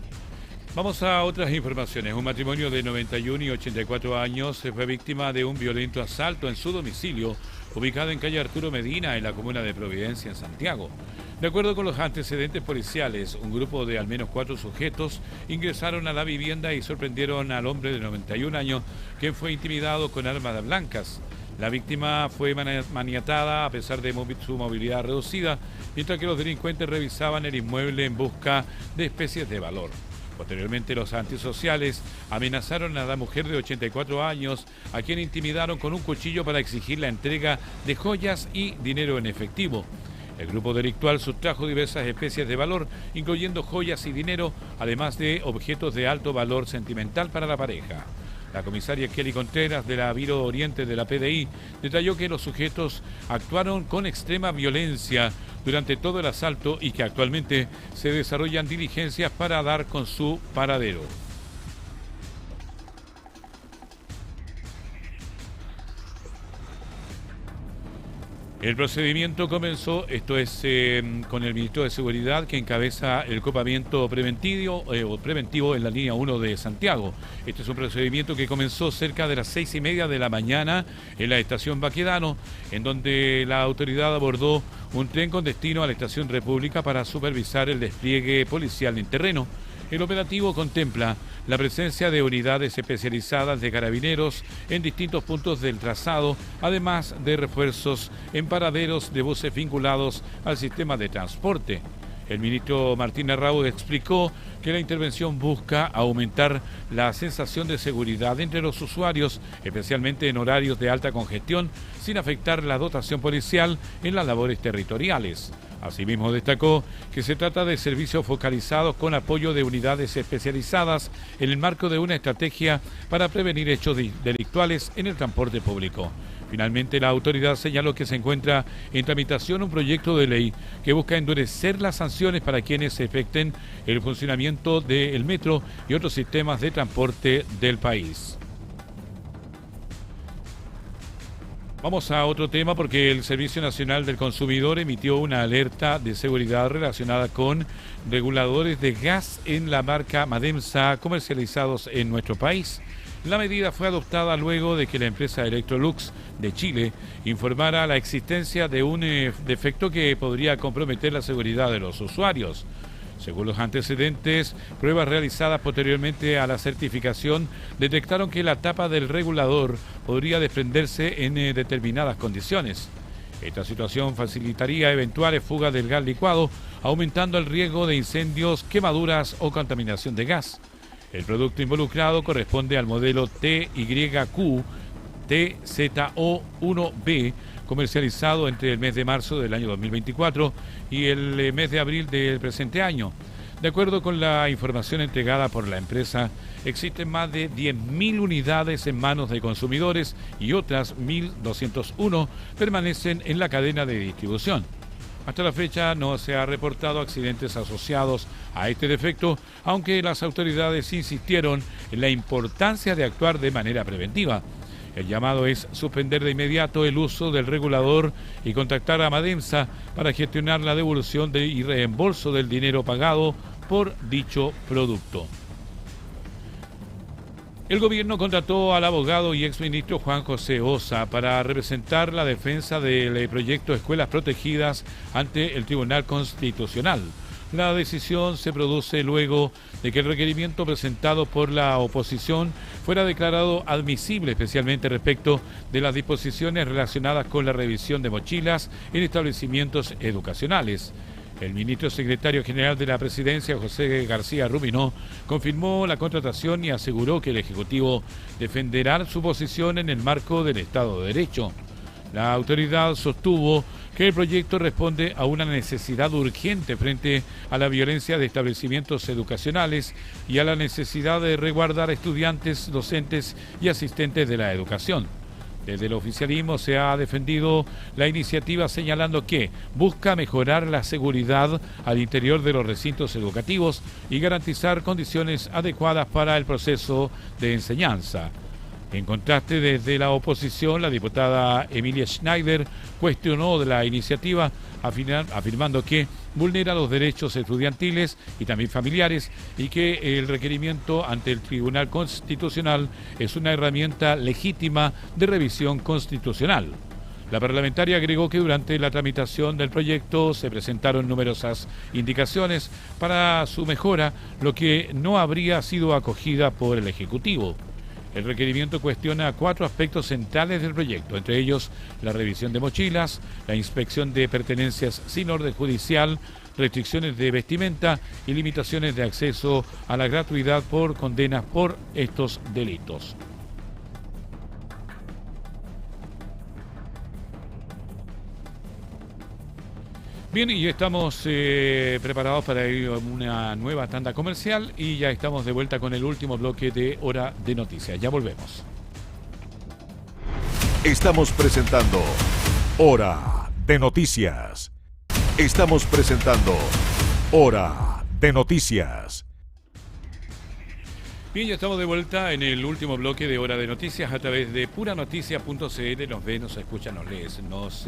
Vamos a otras informaciones. Un matrimonio de 91 y 84 años fue víctima de un violento asalto en su domicilio, ubicado en calle Arturo Medina, en la comuna de Providencia, en Santiago. De acuerdo con los antecedentes policiales, un grupo de al menos 4 sujetos ingresaron a la vivienda y sorprendieron al hombre de 91 años, quien fue intimidado con armas blancas. La víctima fue maniatada a pesar de su movilidad reducida, mientras que los delincuentes revisaban el inmueble en busca de especies de valor. Posteriormente, los antisociales amenazaron a la mujer de 84 años, a quien intimidaron con un cuchillo para exigir la entrega de joyas y dinero en efectivo. El grupo delictual sustrajo diversas especies de valor, incluyendo joyas y dinero, además de objetos de alto valor sentimental para la pareja. La comisaria Kelly Contreras de la Viro Oriente de la PDI detalló que los sujetos actuaron con extrema violencia durante todo el asalto y que actualmente se desarrollan diligencias para dar con su paradero. El procedimiento comenzó, esto es con el Ministro de Seguridad, que encabeza el copamiento preventivo en la línea 1 de Santiago. Este es un procedimiento que comenzó cerca de las 6:30 de la mañana en la estación Baquedano, en donde la autoridad abordó un tren con destino a la estación República para supervisar el despliegue policial en terreno. El operativo contempla la presencia de unidades especializadas de carabineros en distintos puntos del trazado, además de refuerzos en paraderos de buses vinculados al sistema de transporte. El ministro Martín Arrau explicó que la intervención busca aumentar la sensación de seguridad entre los usuarios, especialmente en horarios de alta congestión, sin afectar la dotación policial en las labores territoriales. Asimismo, destacó que se trata de servicios focalizados con apoyo de unidades especializadas en el marco de una estrategia para prevenir hechos delictuales en el transporte público. Finalmente, la autoridad señaló que se encuentra en tramitación un proyecto de ley que busca endurecer las sanciones para quienes afecten el funcionamiento del metro y otros sistemas de transporte del país. Vamos a otro tema porque el Servicio Nacional del Consumidor emitió una alerta de seguridad relacionada con reguladores de gas en la marca Mademsa comercializados en nuestro país. La medida fue adoptada luego de que la empresa Electrolux de Chile informara la existencia de un defecto que podría comprometer la seguridad de los usuarios. Según los antecedentes, pruebas realizadas posteriormente a la certificación detectaron que la tapa del regulador podría desprenderse en determinadas condiciones. Esta situación facilitaría eventuales fugas del gas licuado, aumentando el riesgo de incendios, quemaduras o contaminación de gas. El producto involucrado corresponde al modelo TYQ TZO1B, comercializado entre el mes de marzo del año 2024 y el mes de abril del presente año. De acuerdo con la información entregada por la empresa, existen más de 10.000 unidades en manos de consumidores y otras 1.201 permanecen en la cadena de distribución. Hasta la fecha no se ha reportado accidentes asociados a este defecto, aunque las autoridades insistieron en la importancia de actuar de manera preventiva. El llamado es suspender de inmediato el uso del regulador y contactar a Mademsa para gestionar la devolución y reembolso del dinero pagado por dicho producto. El gobierno contrató al abogado y exministro Juan José Ossa para representar la defensa del proyecto Escuelas Protegidas ante el Tribunal Constitucional. La decisión se produce luego de que el requerimiento presentado por la oposición fuera declarado admisible, especialmente respecto de las disposiciones relacionadas con la revisión de mochilas en establecimientos educacionales. El ministro secretario general de la Presidencia, José García Rubinó, confirmó la contratación y aseguró que el Ejecutivo defenderá su posición en el marco del Estado de Derecho. La autoridad sostuvo que el proyecto responde a una necesidad urgente frente a la violencia de establecimientos educacionales y a la necesidad de resguardar a estudiantes, docentes y asistentes de la educación. Desde el oficialismo se ha defendido la iniciativa señalando que busca mejorar la seguridad al interior de los recintos educativos y garantizar condiciones adecuadas para el proceso de enseñanza. En contraste, desde la oposición, la diputada Emilia Schneider cuestionó de la iniciativa, afirmando que vulnera los derechos estudiantiles y también familiares y que el requerimiento ante el Tribunal Constitucional es una herramienta legítima de revisión constitucional. La parlamentaria agregó que durante la tramitación del proyecto se presentaron numerosas indicaciones para su mejora, lo que no habría sido acogida por el Ejecutivo. El requerimiento cuestiona 4 aspectos centrales del proyecto, entre ellos la revisión de mochilas, la inspección de pertenencias sin orden judicial, restricciones de vestimenta y limitaciones de acceso a la gratuidad por condenas por estos delitos. Bien, y estamos preparados para ir a una nueva tanda comercial y ya estamos de vuelta con el último bloque de Hora de Noticias. Ya volvemos. Estamos presentando Hora de Noticias. Estamos presentando Hora de Noticias. Bien, ya estamos de vuelta en el último bloque de Hora de Noticias a través de puranoticias.cl. Nos ves, nos escuchas, nos lees, nos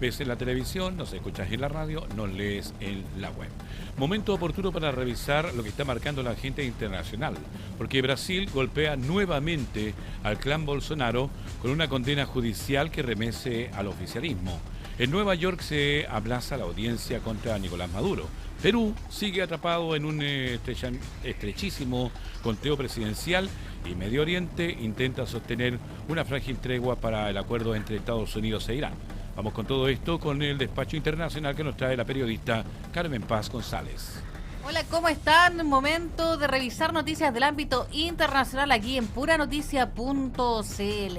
ves en la televisión, nos escuchas en la radio, nos lees en la web. Momento oportuno para revisar lo que está marcando la agenda internacional, porque Brasil golpea nuevamente al clan Bolsonaro con una condena judicial que remece al oficialismo. En Nueva York se aplaza la audiencia contra Nicolás Maduro. Perú sigue atrapado en un estrechísimo conteo presidencial y Medio Oriente intenta sostener una frágil tregua para el acuerdo entre Estados Unidos e Irán. Vamos con todo esto con el despacho internacional que nos trae la periodista Carmen Paz González. Hola, ¿cómo están? Momento de revisar noticias del ámbito internacional aquí en puranoticias.cl.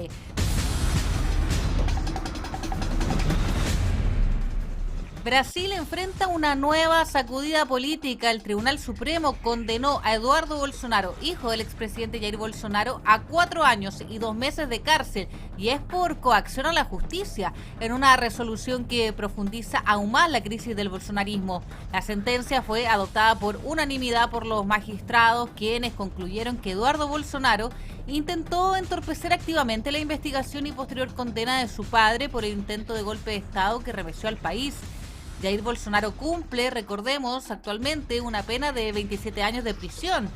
Brasil enfrenta una nueva sacudida política. El Tribunal Supremo condenó a Eduardo Bolsonaro, hijo del expresidente Jair Bolsonaro, a 4 años y 2 meses de cárcel, y es por coacción a la justicia, en una resolución que profundiza aún más la crisis del bolsonarismo. La sentencia fue adoptada por unanimidad por los magistrados, quienes concluyeron que Eduardo Bolsonaro intentó entorpecer activamente la investigación y posterior condena de su padre por el intento de golpe de Estado que remeció al país. Jair Bolsonaro cumple, recordemos, actualmente una pena de 27 años de prisión.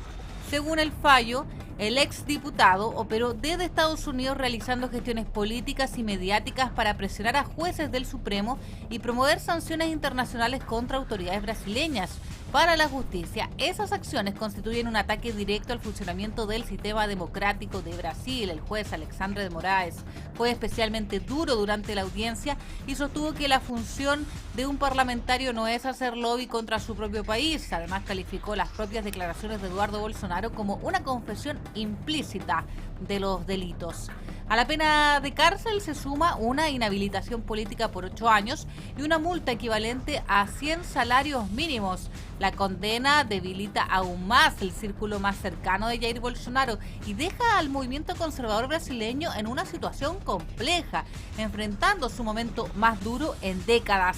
Según el fallo, el exdiputado operó desde Estados Unidos realizando gestiones políticas y mediáticas para presionar a jueces del Supremo y promover sanciones internacionales contra autoridades brasileñas. Para la justicia, esas acciones constituyen un ataque directo al funcionamiento del sistema democrático de Brasil. El juez Alexandre de Moraes fue especialmente duro durante la audiencia y sostuvo que la función de un parlamentario no es hacer lobby contra su propio país. Además, calificó las propias declaraciones de Eduardo Bolsonaro como una confesión implícita de los delitos. A la pena de cárcel se suma una inhabilitación política por 8 años y una multa equivalente a 100 salarios mínimos. La condena debilita aún más el círculo más cercano de Jair Bolsonaro y deja al movimiento conservador brasileño en una situación compleja, enfrentando su momento más duro en décadas.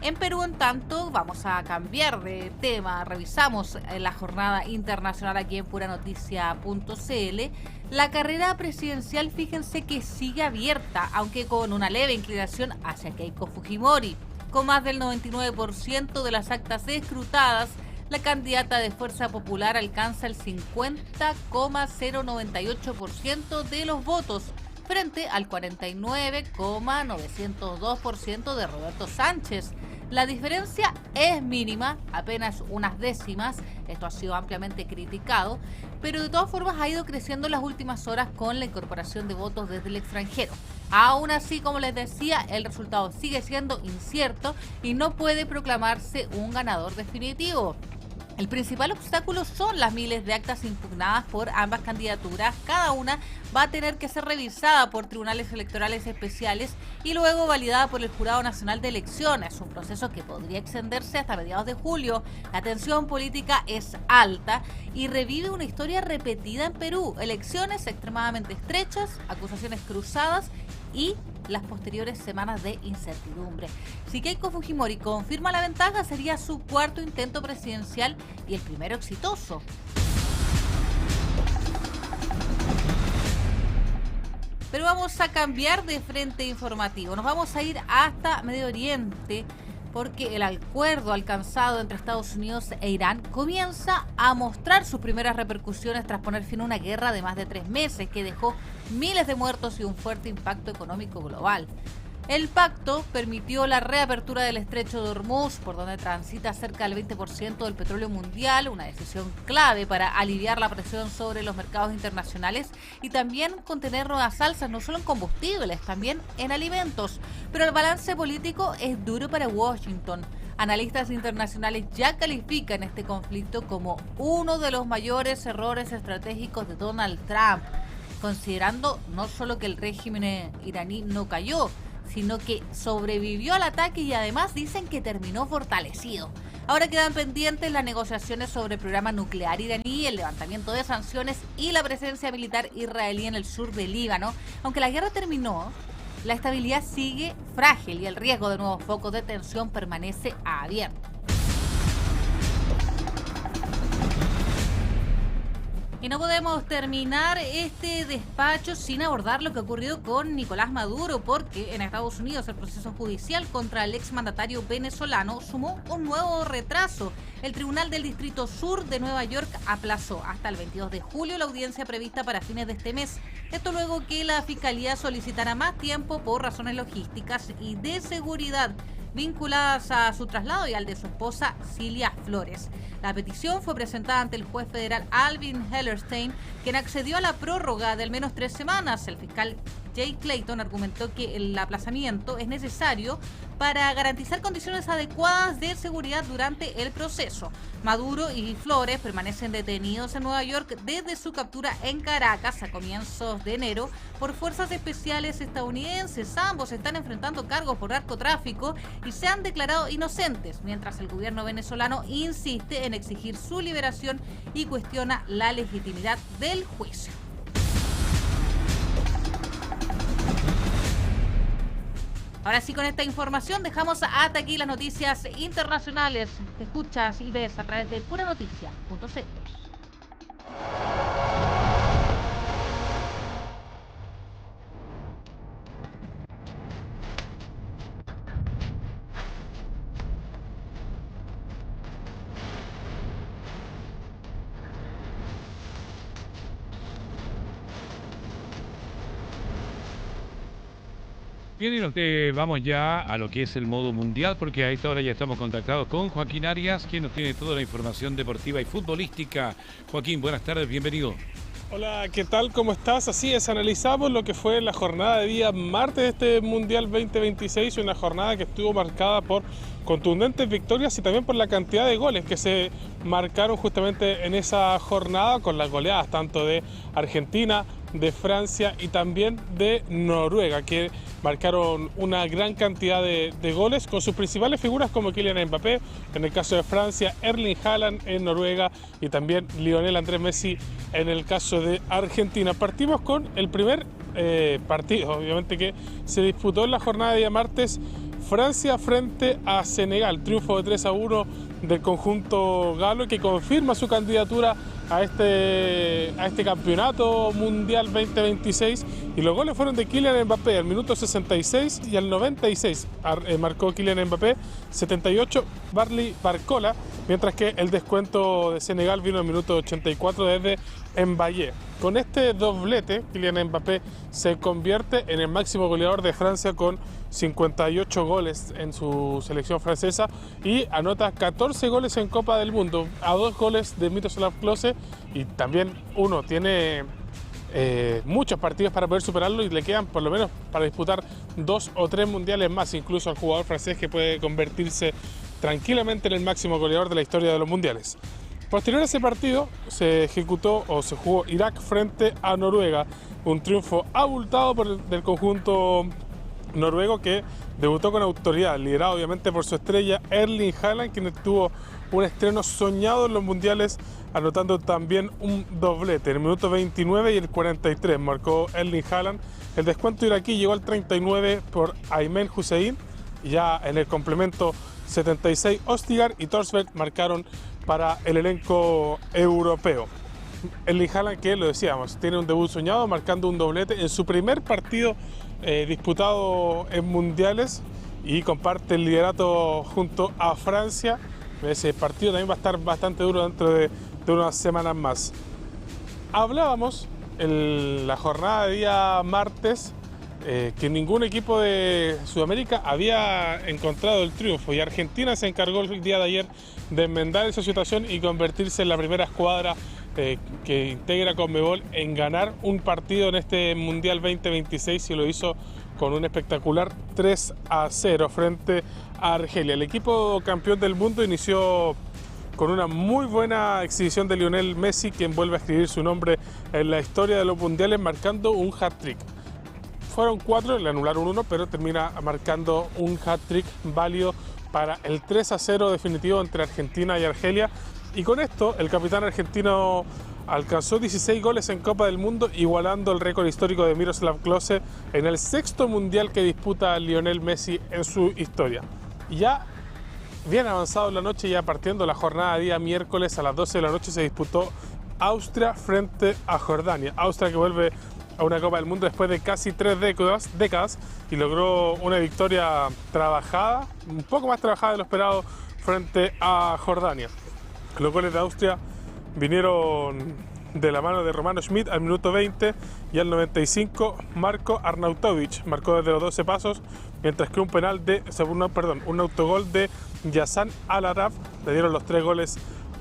En Perú, en tanto, vamos a cambiar de tema. Revisamos la jornada internacional aquí en puranoticias.cl. La carrera presidencial, fíjense que sigue abierta, aunque con una leve inclinación hacia Keiko Fujimori. Con más del 99% de las actas escrutadas, la candidata de Fuerza Popular alcanza el 50,098% de los votos, frente al 49,902% de Roberto Sánchez. La diferencia es mínima, apenas unas décimas. Esto ha sido ampliamente criticado, pero de todas formas ha ido creciendo en las últimas horas con la incorporación de votos desde el extranjero. Aún así, como les decía, el resultado sigue siendo incierto y no puede proclamarse un ganador definitivo. El principal obstáculo son las miles de actas impugnadas por ambas candidaturas. Cada una va a tener que ser revisada por tribunales electorales especiales y luego validada por el Jurado Nacional de Elecciones, un proceso que podría extenderse hasta mediados de julio. La tensión política es alta y revive una historia repetida en Perú: elecciones extremadamente estrechas, acusaciones cruzadas y las posteriores semanas de incertidumbre. Si Keiko Fujimori confirma la ventaja, sería su cuarto intento presidencial y el primero exitoso. Pero vamos a cambiar de frente informativo. Nos vamos a ir hasta Medio Oriente, porque el acuerdo alcanzado entre Estados Unidos e Irán comienza a mostrar sus primeras repercusiones tras poner fin a una guerra de más de 3 meses que dejó miles de muertos y un fuerte impacto económico global. El pacto permitió la reapertura del estrecho de Hormuz, por donde transita cerca del 20% del petróleo mundial, una decisión clave para aliviar la presión sobre los mercados internacionales y también contener nuevas alzas, no solo en combustibles, también en alimentos. Pero el balance político es duro para Washington. Analistas internacionales ya califican este conflicto como uno de los mayores errores estratégicos de Donald Trump, considerando no solo que el régimen iraní no cayó, sino que sobrevivió al ataque y además dicen que terminó fortalecido. Ahora quedan pendientes las negociaciones sobre el programa nuclear iraní, el levantamiento de sanciones y la presencia militar israelí en el sur del Líbano. Aunque la guerra terminó, la estabilidad sigue frágil y el riesgo de nuevos focos de tensión permanece abierto. Y no podemos terminar este despacho sin abordar lo que ha ocurrido con Nicolás Maduro, porque en Estados Unidos el proceso judicial contra el exmandatario venezolano sumó un nuevo retraso. El Tribunal del Distrito Sur de Nueva York aplazó hasta el 22 de julio la audiencia prevista para fines de este mes. Esto luego que la Fiscalía solicitara más tiempo por razones logísticas y de seguridad vinculadas a su traslado y al de su esposa Cilia Flores. La petición fue presentada ante el juez federal Alvin Hellerstein, quien accedió a la prórroga de al menos 3 semanas. El fiscal Jay Clayton argumentó que el aplazamiento es necesario para garantizar condiciones adecuadas de seguridad durante el proceso. Maduro y Flores permanecen detenidos en Nueva York desde su captura en Caracas a comienzos de enero por fuerzas especiales estadounidenses. Ambos están enfrentando cargos por narcotráfico y se han declarado inocentes, mientras el gobierno venezolano insiste en exigir su liberación y cuestiona la legitimidad del juicio. Ahora sí, con esta información dejamos hasta aquí las noticias internacionales que escuchas y ves a través de puranoticias.cl. Bien, y vamos ya a lo que es el modo mundial, porque a esta hora ya estamos contactados con Joaquín Arias, quien nos tiene toda la información deportiva y futbolística. Joaquín, buenas tardes, bienvenido. Hola, ¿qué tal? ¿Cómo estás? Así es, analizamos lo que fue la jornada de día martes de este Mundial 2026, una jornada que estuvo marcada por contundentes victorias y también por la cantidad de goles que se marcaron justamente en esa jornada, con las goleadas tanto de Argentina, de Francia y también de Noruega, que marcaron una gran cantidad de goles con sus principales figuras como Kylian Mbappé, en el caso de Francia, Erling Haaland en Noruega y también Lionel Andrés Messi en el caso de Argentina. Partimos con el primer partido, obviamente, que se disputó en la jornada de día martes, Francia frente a Senegal, triunfo de 3-1 del conjunto galo, que confirma su candidatura a este campeonato mundial 2026, y los goles fueron de Kylian Mbappé al minuto 66 y al 96 marcó Kylian Mbappé, 78 Barley Barcola, mientras que el descuento de Senegal vino al minuto 84 desde Mbaye. Con este doblete, Kylian Mbappé se convierte en el máximo goleador de Francia con 58 goles en su selección francesa y anota 14 goles en Copa del Mundo, a 2 goles de Miroslav Klose, y también uno tiene muchos partidos para poder superarlo y le quedan por lo menos para disputar 2 o 3 mundiales más, incluso al jugador francés, que puede convertirse tranquilamente en el máximo goleador de la historia de los mundiales. Posterior a ese partido se ejecutó o se jugó Irak frente a Noruega, un triunfo abultado del conjunto noruego que debutó con autoridad, liderado obviamente por su estrella Erling Haaland, quien tuvo un estreno soñado en los mundiales, anotando también un doblete. En el minuto 29 y el 43 marcó Erling Haaland. El descuento iraquí llegó al 39 por Aymen Hussein, y ya en el complemento 76 Ostigar y Thorsberg marcaron para el elenco europeo. Erling Haaland, que lo decíamos, tiene un debut soñado marcando un doblete en su primer partido disputado en mundiales y comparte el liderato junto a Francia. Ese partido también va a estar bastante duro dentro de unas semanas más. Hablábamos en la jornada de día martes que ningún equipo de Sudamérica había encontrado el triunfo, y Argentina se encargó el día de ayer de enmendar esa situación y convertirse en la primera escuadra que integra Conmebol en ganar un partido en este Mundial 2026, y lo hizo con un espectacular 3-0 frente a Argelia. El equipo campeón del mundo inició con una muy buena exhibición de Lionel Messi, quien vuelve a escribir su nombre en la historia de los mundiales marcando un hat-trick. Fueron 4, le anularon 1, pero termina marcando un hat-trick válido para el 3-0 definitivo entre Argentina y Argelia. Y con esto el capitán argentino alcanzó 16 goles en Copa del Mundo, igualando el récord histórico de Miroslav Klose en el sexto mundial que disputa Lionel Messi en su historia. Y ya bien avanzado en la noche, ya partiendo la jornada de día miércoles a las 12 de la noche, se disputó Austria frente a Jordania. Austria, que vuelve a una Copa del Mundo después de casi 3 décadas y logró una victoria trabajada, un poco más trabajada de lo esperado, frente a Jordania. Los goles de Austria vinieron de la mano de Romano Schmidt al minuto 20, y al 95 Marko Arnautovic marcó desde los 12 pasos, mientras que un autogol de Yazan Al-Arab le dieron los 3 goles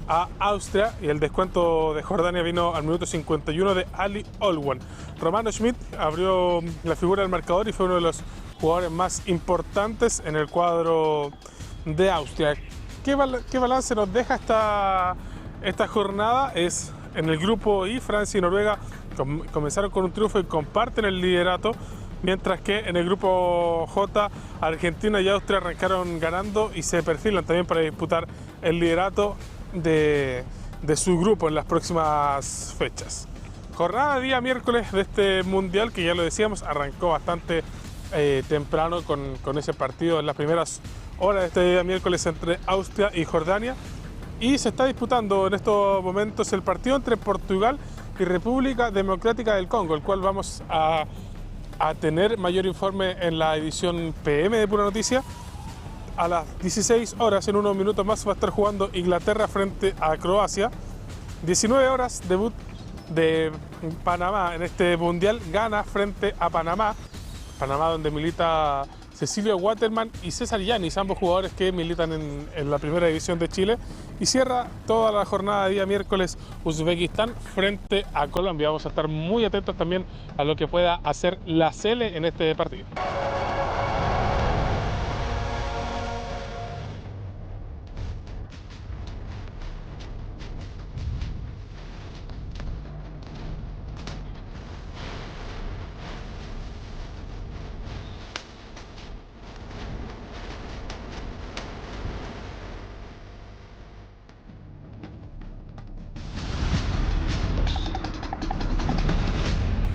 a Austria, y el descuento de Jordania vino al minuto 51 de Ali Olwan. Romano Schmidt abrió la figura del marcador y fue uno de los jugadores más importantes en el cuadro de Austria. ¿Qué balance nos deja esta jornada? Es en el grupo I, Francia y Noruega comenzaron con un triunfo y comparten el liderato, mientras que en el grupo J, Argentina y Austria arrancaron ganando y se perfilan también para disputar el liderato de su grupo en las próximas fechas. Jornada día miércoles de este mundial, que ya lo decíamos, arrancó bastante temprano con ese partido en las primeras horas de este día miércoles entre Austria y Jordania, y se está disputando en estos momentos el partido entre Portugal y República Democrática del Congo, el cual vamos a tener mayor informe en la edición PM de Pura Noticia. A las 16 horas, en unos minutos más, va a estar jugando Inglaterra frente a Croacia. 19 horas, debut de Panamá en este mundial, gana frente a Panamá, donde milita Cecilio Waterman y César Yanis, ambos jugadores que militan en la primera división de Chile. Y cierra toda la jornada de día miércoles Uzbekistán frente a Colombia. Vamos a estar muy atentos también a lo que pueda hacer la Sele en este partido.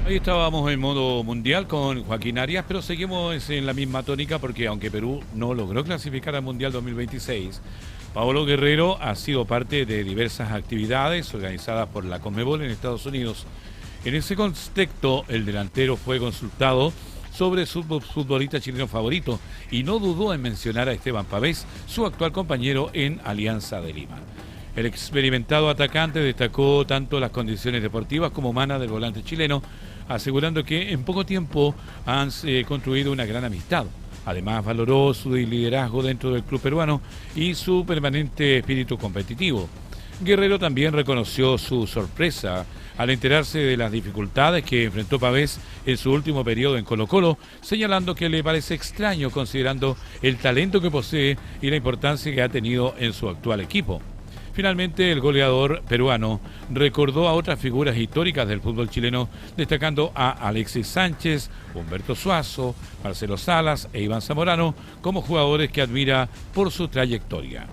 Ahí estábamos en modo mundial con Joaquín Arias, pero seguimos en la misma tónica porque aunque Perú no logró clasificar al Mundial 2026, Paolo Guerrero ha sido parte de diversas actividades organizadas por la Conmebol en Estados Unidos. En ese contexto, el delantero fue consultado sobre su futbolista chileno favorito y no dudó en mencionar a Esteban Pavés, su actual compañero en Alianza de Lima. El experimentado atacante destacó tanto las condiciones deportivas como humanas del volante chileno, asegurando que en poco tiempo han construido una gran amistad. Además, valoró su liderazgo dentro del club peruano y su permanente espíritu competitivo. Guerrero también reconoció su sorpresa al enterarse de las dificultades que enfrentó Pavés en su último periodo en Colo-Colo, señalando que le parece extraño considerando el talento que posee y la importancia que ha tenido en su actual equipo. Finalmente, el goleador peruano recordó a otras figuras históricas del fútbol chileno, destacando a Alexis Sánchez, Humberto Suazo, Marcelo Salas e Iván Zamorano como jugadores que admira por su trayectoria.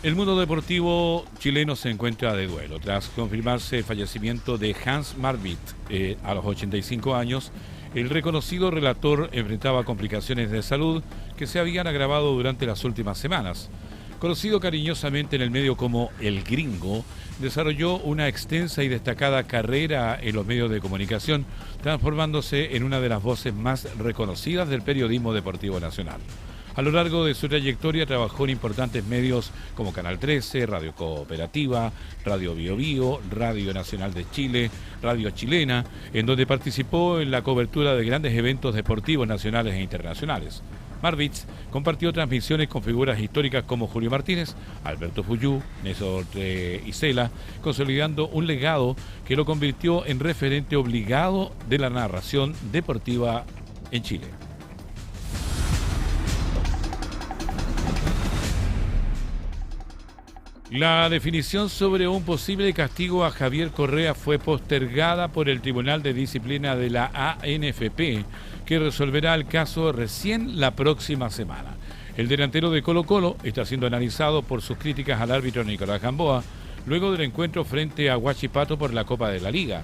El mundo deportivo chileno se encuentra de duelo tras confirmarse el fallecimiento de Hans Marwitz a los 85 años. El reconocido relator enfrentaba complicaciones de salud que se habían agravado durante las últimas semanas. Conocido cariñosamente en el medio como El Gringo, desarrolló una extensa y destacada carrera en los medios de comunicación, transformándose en una de las voces más reconocidas del periodismo deportivo nacional. A lo largo de su trayectoria trabajó en importantes medios como Canal 13, Radio Cooperativa, Radio Bio Bio, Radio Nacional de Chile, Radio Chilena, en donde participó en la cobertura de grandes eventos deportivos nacionales e internacionales. Marwitz compartió transmisiones con figuras históricas como Julio Martínez, Alberto Fuyú, Néstor Isela, consolidando un legado que lo convirtió en referente obligado de la narración deportiva en Chile. La definición sobre un posible castigo a Javier Correa fue postergada por el Tribunal de Disciplina de la ANFP, que resolverá el caso recién la próxima semana. El delantero de Colo-Colo está siendo analizado por sus críticas al árbitro Nicolás Gamboa, luego del encuentro frente a Huachipato por la Copa de la Liga.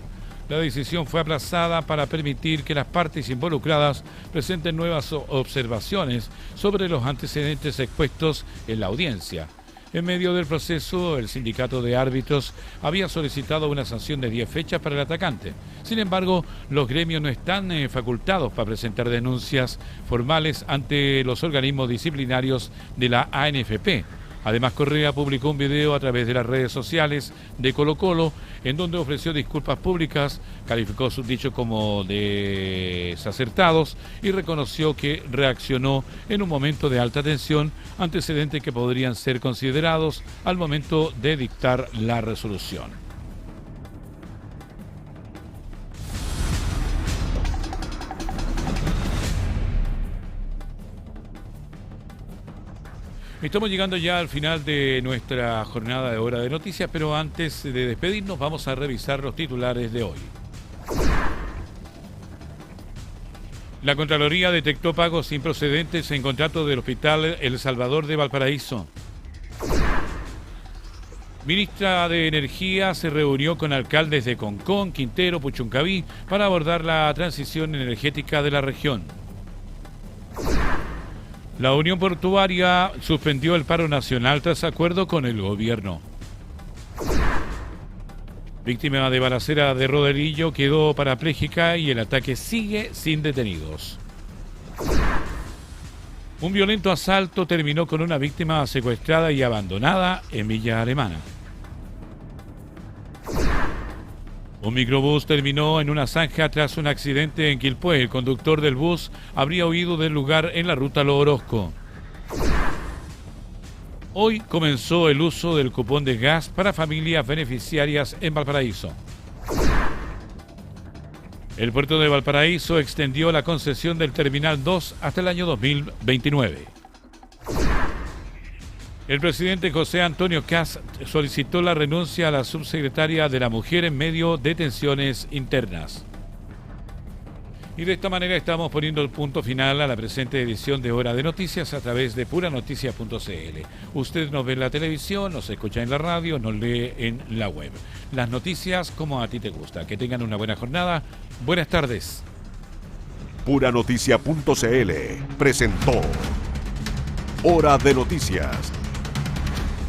La decisión fue aplazada para permitir que las partes involucradas presenten nuevas observaciones sobre los antecedentes expuestos en la audiencia. En medio del proceso, el sindicato de árbitros había solicitado una sanción de 10 fechas para el atacante. Sin embargo, los gremios no están facultados para presentar denuncias formales ante los organismos disciplinarios de la ANFP. Además, Correa publicó un video a través de las redes sociales de Colo-Colo, en donde ofreció disculpas públicas, calificó sus dichos como desacertados y reconoció que reaccionó en un momento de alta tensión, antecedentes que podrían ser considerados al momento de dictar la resolución. Estamos llegando ya al final de nuestra jornada de Hora de Noticias, pero antes de despedirnos vamos a revisar los titulares de hoy. La Contraloría detectó pagos improcedentes en contrato del Hospital El Salvador de Valparaíso. Ministra de Energía se reunió con alcaldes de Concón, Quintero, Puchuncaví para abordar la transición energética de la región. La Unión Portuaria suspendió el paro nacional tras acuerdo con el gobierno. Víctima de balacera de Rodelillo quedó parapléjica y el ataque sigue sin detenidos. Un violento asalto terminó con una víctima secuestrada y abandonada en Villa Alemana. Un microbús terminó en una zanja tras un accidente en Quilpué. El conductor del bus habría huido del lugar en la ruta Lo Orozco. Hoy comenzó el uso del cupón de gas para familias beneficiarias en Valparaíso. El puerto de Valparaíso extendió la concesión del Terminal 2 hasta el año 2029. El presidente José Antonio Kast solicitó la renuncia a la subsecretaria de la Mujer en medio de tensiones internas. Y de esta manera estamos poniendo el punto final a la presente edición de Hora de Noticias a través de puranoticias.cl. Usted nos ve en la televisión, nos escucha en la radio, nos lee en la web. Las noticias como a ti te gusta. Que tengan una buena jornada. Buenas tardes. Puranoticias.cl presentó Hora de Noticias.